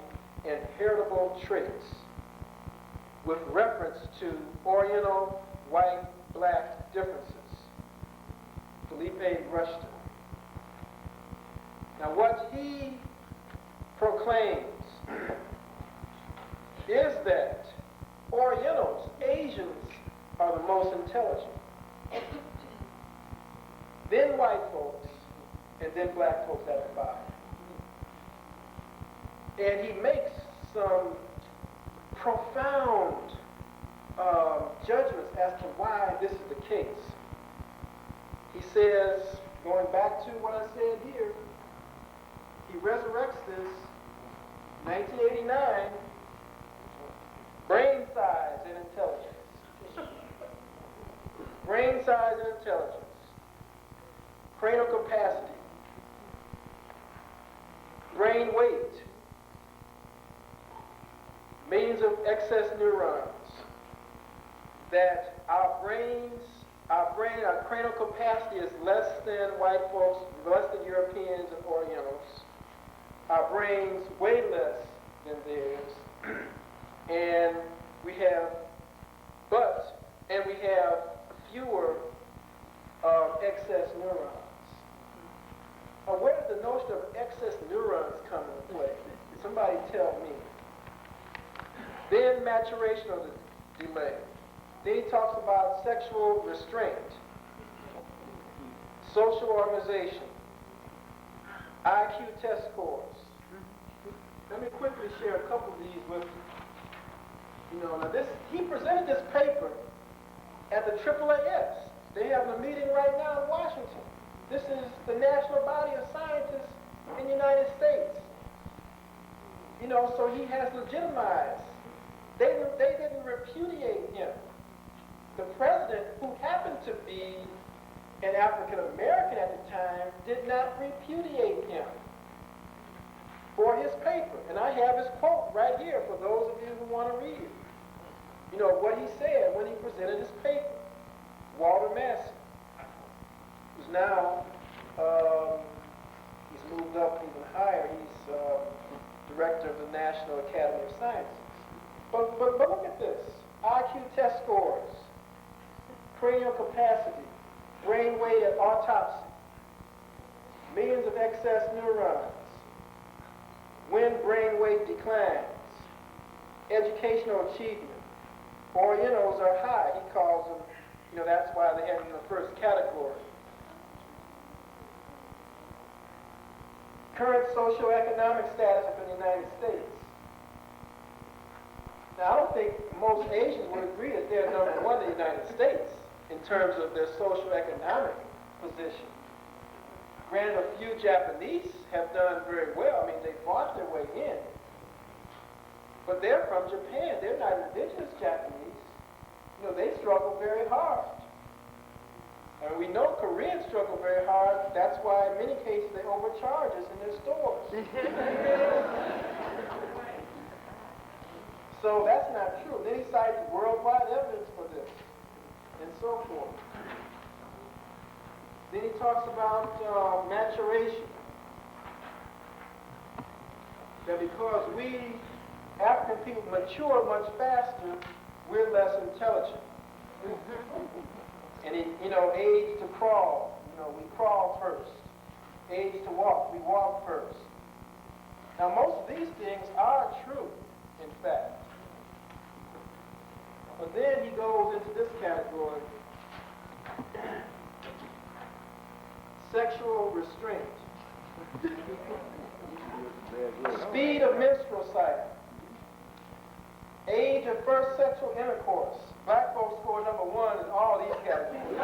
and Heritable Traits, with reference to Oriental, white, black differences. Felipe Rushton. Now what he proclaims is that Orientals, Asians, are the most intelligent. Then white folks, and then black folks at the bottom. And he makes some profound judgments as to why this is the case. He says, going back to what I said here, he resurrects this 1989 brain size and intelligence. Brain size and intelligence. Cranial capacity. Brain weight. Millions of excess neurons. That our cranial capacity is less than white folks, less than Europeans and Orientals. Our brains way less than theirs. And we have fewer excess neurons. Now, where does the notion of excess neurons come into play? Somebody tell me. Then maturation of the delay. Then he talks about sexual restraint, social organization, IQ test scores. Let me quickly share a couple of these with you. Now he presented this paper at the AAAS. They have a meeting right now in Washington. This is the national body of scientists in the United States. So he has legitimized. They didn't repudiate him. The president, who happened to be an African American at the time, did not repudiate him for his paper. And I have his quote right here for those of you who want to read it. What he said when he presented his paper. Walter Massey, who's now, he's moved up even higher. He's director of the National Academy of Sciences. But look at this. IQ test scores, cranial capacity, brain weight at autopsy, millions of excess neurons, when brain weight declines, educational achievement. Orientals are high. He calls them You know, that's why they had it in the first category. Current socioeconomic status of the United States. Now, I don't think most Asians would agree that they're number one in the United States in terms of their socioeconomic position. Granted, a few Japanese have done very well. I mean, they fought their way in. But they're from Japan. They're not indigenous Japanese. You know, they struggle very hard. And we know Koreans struggle very hard. That's why in many cases they overcharge us in their stores. So that's not true. Then he cites worldwide evidence for this, and so forth. Then he talks about maturation. That because we African people mature much faster, we're less intelligent. And you know, age to crawl, you know, we crawl first. Age to walk, we walk first. Now most of these things are true, in fact. But then he goes into this category. Sexual restraint. Speed of menstrual cycle. Age of first sexual intercourse. Black folks score number one in all these categories.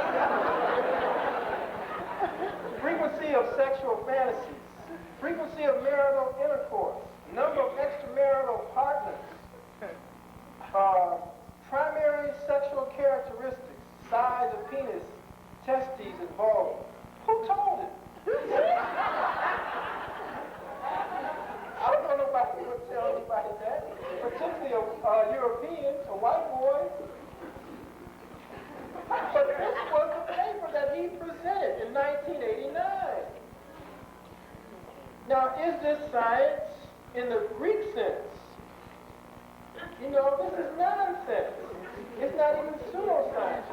Frequency of sexual fantasies. Frequency of marital intercourse. Number of extramarital partners. Primary sexual characteristics. Size of penis, testes, and balls. Who told him? I don't know nobody who would tell anybody that, particularly a European, a white boy. But this was the paper that he presented in 1989. Now, is this science in the Greek sense? You know, this is nonsense. It's not even pseudoscience.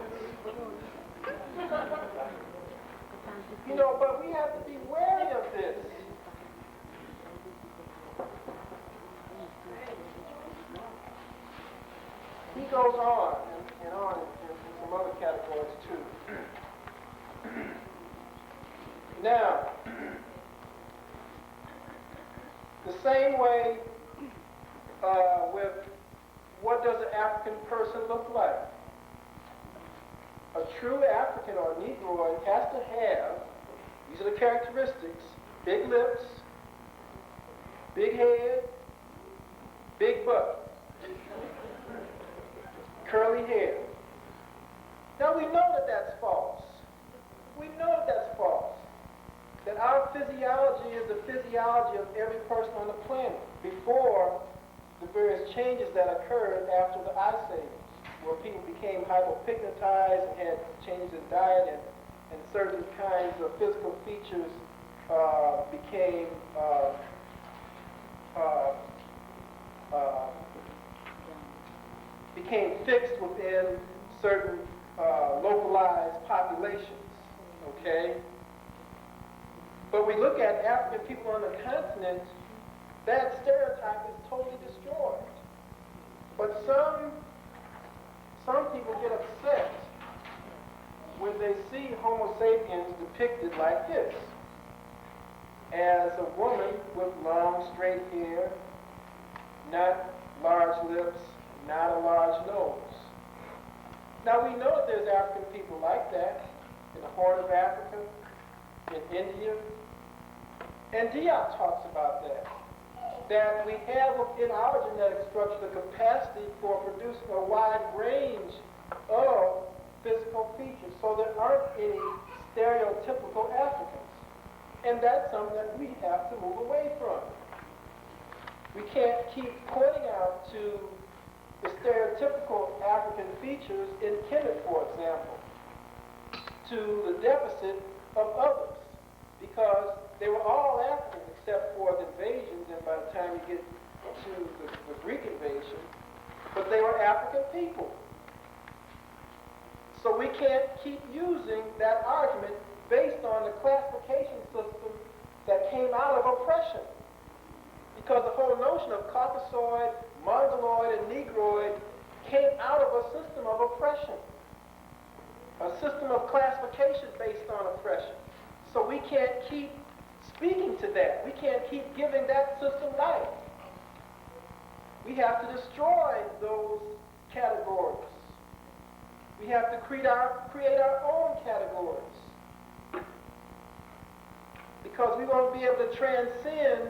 You know, but we have to be wary of this. He goes on and on in some other categories too. Now, the same way with what does an African person look like? A true African or Negroid has to have, these are the characteristics, big lips, big head, big butt, curly hair. Now we know that that's false. We know that that's false. That our physiology is the physiology of every person on the planet before the various changes that occurred after the Ice Age, where people became hypopigmentized and had changes in diet and certain kinds of physical features became fixed within certain localized populations, okay? But we look at African people on the continent, that stereotype is totally destroyed. But some people get upset when they see Homo sapiens depicted like this, as a woman with long, straight hair, not large lips, not a large nose. Now we know that there's African people like that in the Horn of Africa, in India, and Diop talks about that. That we have within our genetic structure the capacity for producing a wide range of physical features, so there aren't any stereotypical Africans. And that's something that we have to move away from. We can't keep pointing out to the stereotypical African features in Kemet, for example, to the deficit of others, because they were all Africans except for the invasions, and by the time you get to the Greek invasion, but they were African people. So we can't keep using that argument based on the classification system that came out of oppression. Because the whole notion of Caucasoid, Mongoloid, and Negroid came out of a system of oppression. education based on oppression. So we can't keep speaking to that. We can't keep giving that system life. We have to destroy those categories. We have to create our own categories. Because we won't be able to transcend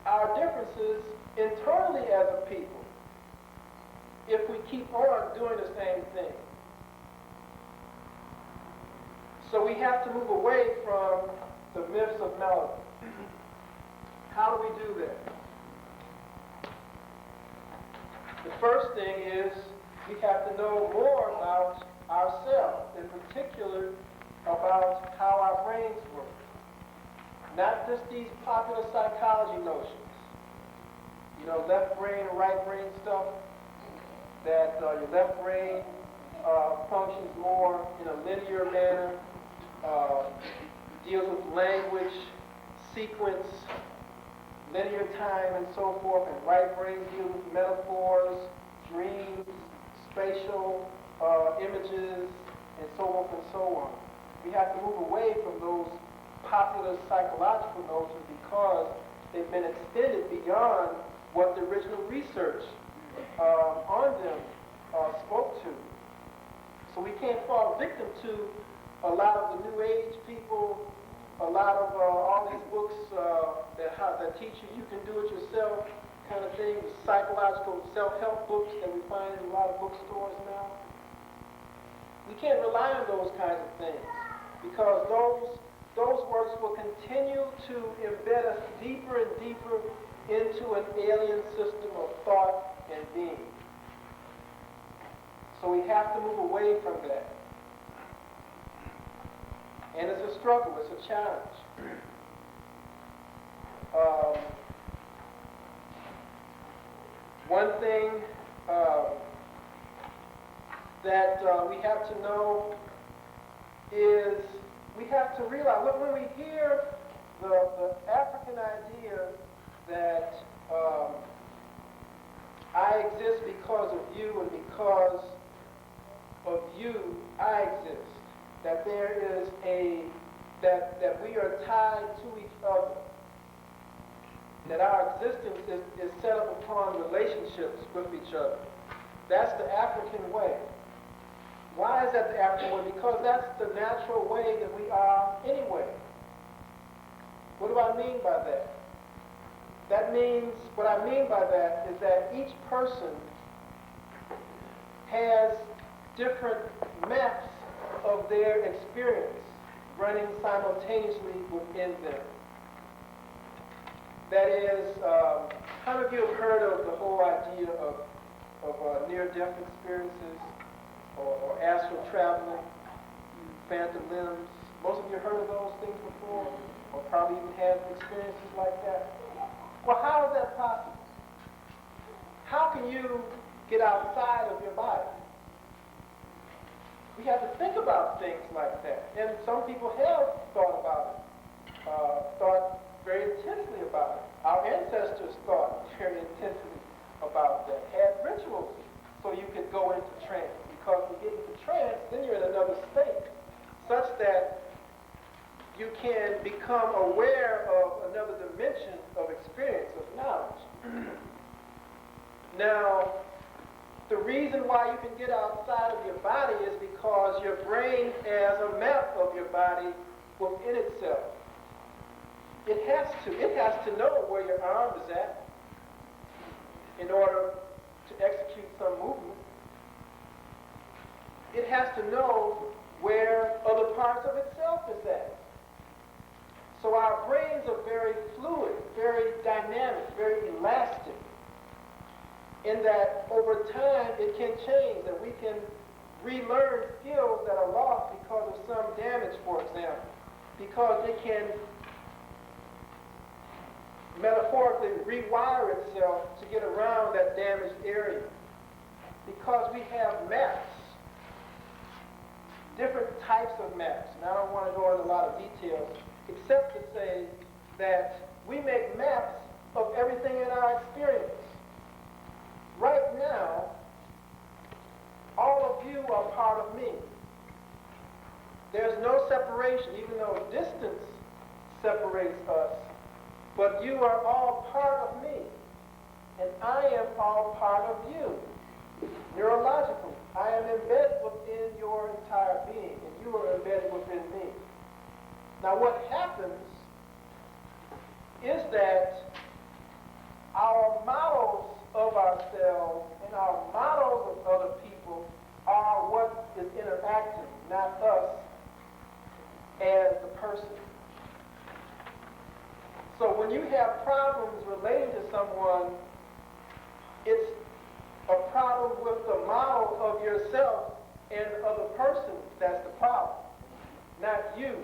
our differences internally as a people if we keep on doing the same thing. So we have to move away from the myths of melanin. How do we do that? The first thing is we have to know more about ourselves, in particular about how our brains work. Not just these popular psychology notions. You know, left brain and right brain stuff, that your left brain functions more in a linear manner, deals with language, sequence, linear time, and so forth, and right brain deals with metaphors, dreams, spatial images, and so forth and so on. We have to move away from those popular psychological notions because they've been extended beyond what the original research on them spoke to. So we can't fall victim to a lot of the New Age people, a lot of all these books that teach you can do it yourself kind of thing, psychological self-help books that we find in a lot of bookstores now. We can't rely on those kinds of things because those works will continue to embed us deeper and deeper into an alien system of thought and being. So we have to move away from that. And it's a struggle, it's a challenge. One thing that we have to know is we have to realize when we hear the African idea that I exist because of you and because of you I exist, that there is that we are tied to each other, that our existence is set up upon relationships with each other. That's the African way. Why is that the African way? Because that's the natural way that we are anyway. What do I mean by that? That means, what I mean by that is that each person has different maps of their experience running simultaneously within them. That is, how many of you have heard of the whole idea of near-death experiences or astral traveling, phantom limbs? Most of you have heard of those things before, or probably even had experiences like that. Well, how is that possible? How can you get outside of your body? We have to think about things like that. And some people have thought about it, thought very intensely about it. Our ancestors thought very intensely about that, had rituals so you could go into trance. Because when you get into trance, then you're in another state, such that you can become aware of another dimension of experience, of knowledge. Now, the reason why you can get outside of your body is because your brain has a map of your body within itself. It has to know where your arm is at in order to execute some movement. It has to know where other parts of itself is at. So our brains are very fluid, very dynamic, very elastic, in that over time it can change, that we can relearn skills that are lost because of some damage, for example, because it can metaphorically rewire itself to get around that damaged area, because we have maps, different types of maps. And I don't want to go into a lot of details, except to say that we make maps of everything in our experience. Right now, all of you are part of me. There's no separation, even though distance separates us. But you are all part of me, and I am all part of you. Neurologically, I am embedded within your entire being, and you are embedded within me. Now what happens is that our models of ourselves and our models of other people are what is interacting, not us as the person. So when you have problems relating to someone, it's a problem with the model of yourself and other person that's the problem, not you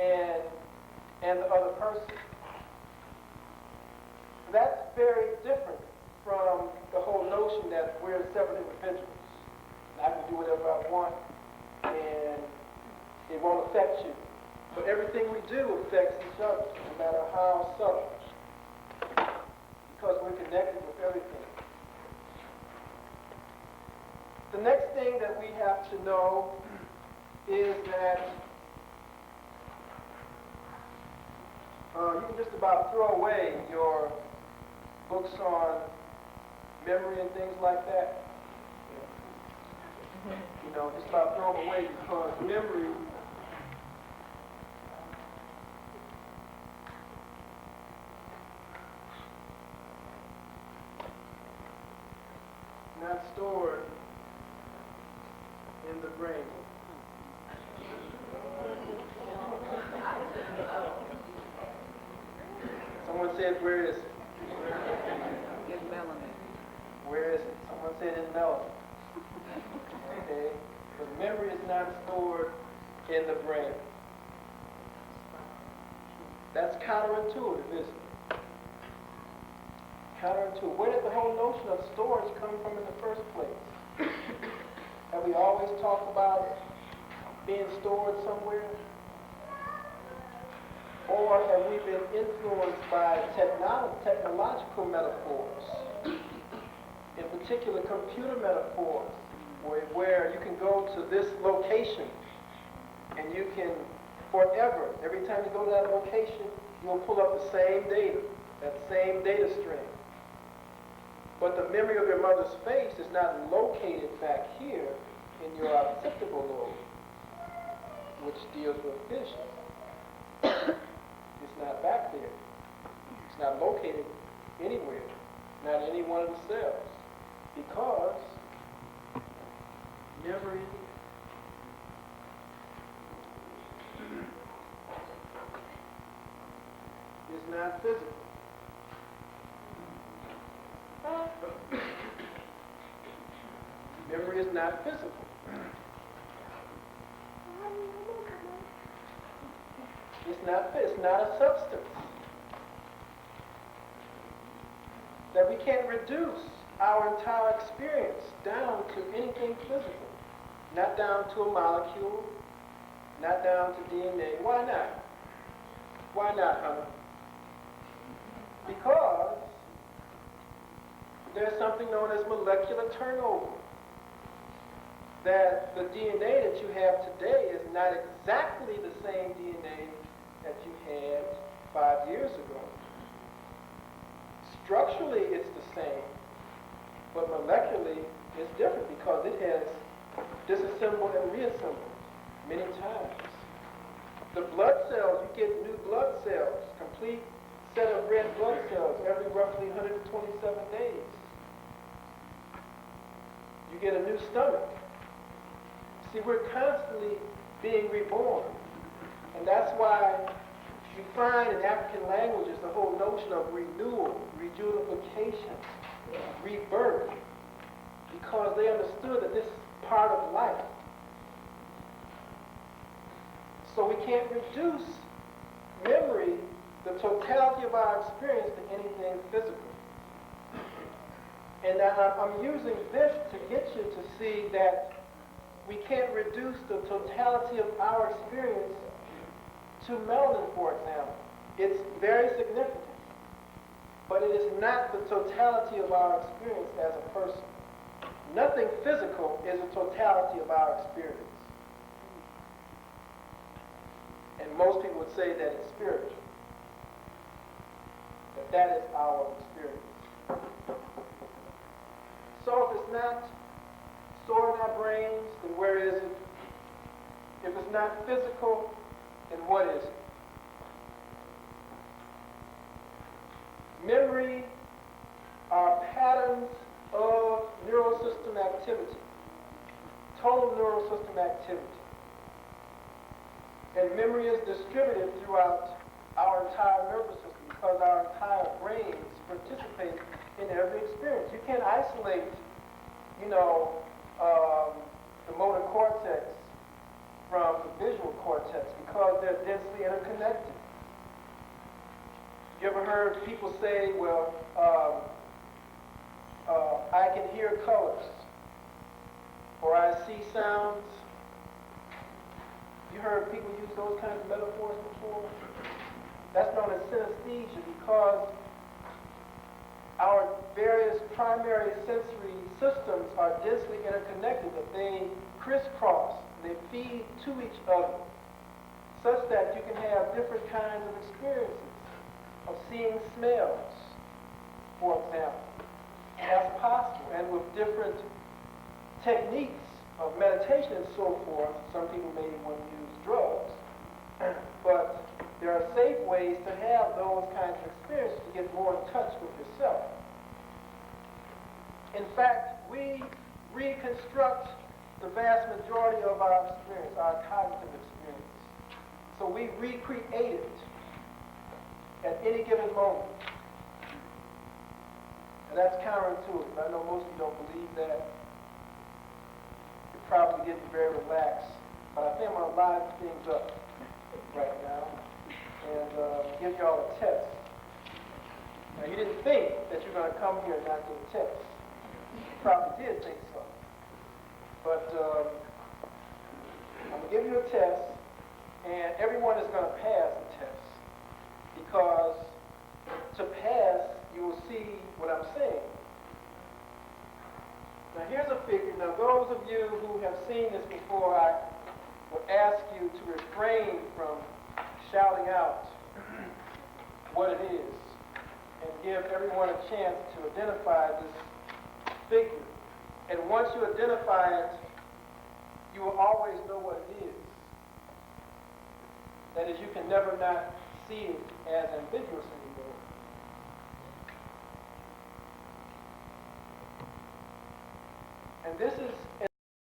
and the other person. That's very different from the whole notion that we're separate individuals. I can do whatever I want and it won't affect you. But everything we do affects each other, no matter how subtle, because we're connected with everything. The next thing that we have to know is that you can just about throw away your books on memory and things like that. You know, just about throw them away because memory not stored in the brain. Someone said, where is it? In melanin. Where is it? Someone said in melanin. Okay? But memory is not stored in the brain. That's counterintuitive, isn't it? Counterintuitive. Where did the whole notion of storage come from in the first place? Have we always talked about being stored somewhere? Or have we been influenced by technological metaphors? In particular, computer metaphors, where you can go to this location and you can forever, every time you go to that location, you'll pull up the same data, that same data stream. But the memory of your mother's face is not located back here in your occipital lobe, which deals with vision. It's not back there. It's not located anywhere, not in any one of the cells, because memory is not physical. Memory is not physical. It's not a substance. That we can't reduce our entire experience down to anything physical. Not down to a molecule, not down to DNA. Why not? Why not, Hunter? Because there's something known as molecular turnover. That the DNA that you have today is not exactly the same DNA that you had 5 years ago. Structurally, it's the same, but molecularly, it's different because it has disassembled and reassembled many times. The blood cells, you get new blood cells, complete set of red blood cells every roughly 127 days. You get a new stomach. See, we're constantly being reborn. And that's why you find in African languages the whole notion of renewal, rejuvification, rebirth, because they understood that this is part of life. So we can't reduce memory, the totality of our experience, to anything physical. And I'm using this to get you to see that we can't reduce the totality of our experience to melanin, for example. It's very significant. But it is not the totality of our experience as a person. Nothing physical is the totality of our experience. And most people would say that it's spiritual. That is our experience. So if it's not stored in our brains, then where is it? If it's not physical, then what is it? Memory are patterns of neural system activity, total neural system activity. And memory is distributed throughout our entire nervous system because our entire brains participate in every experience. You can't isolate, the motor cortex from the visual cortex because they're densely interconnected. You ever heard people say, well, I can hear colors, or I see sounds? You heard people use those kinds of metaphors before? That's known as synesthesia because our various primary sensory systems are densely interconnected, that they crisscross, they feed to each other, such that you can have different kinds of experiences of seeing smells, for example. That's possible, and with different techniques of meditation and so forth. Some people may want to use drugs, but there are safe ways to have those kinds of experiences to get more in touch with yourself. In fact, we reconstruct the vast majority of our experience, our cognitive experience. So we recreate it at any given moment. And that's counterintuitive. I know most of you don't believe that. You're probably getting very relaxed. But I think I'm going to line things up right now and give y'all a test. Now, you didn't think that you're going to come here and not get a test. You probably did think so. But I'm going to give you a test, and everyone is going to pass the test. Because to pass, you will see what I'm saying. Now here's a figure. Now those of you who have seen this before, I will ask you to refrain from shouting out what it is and give everyone a chance to identify this figure. And once you identify it, you will always know what it is. That is, you can never not see it as ambiguous anymore. And this is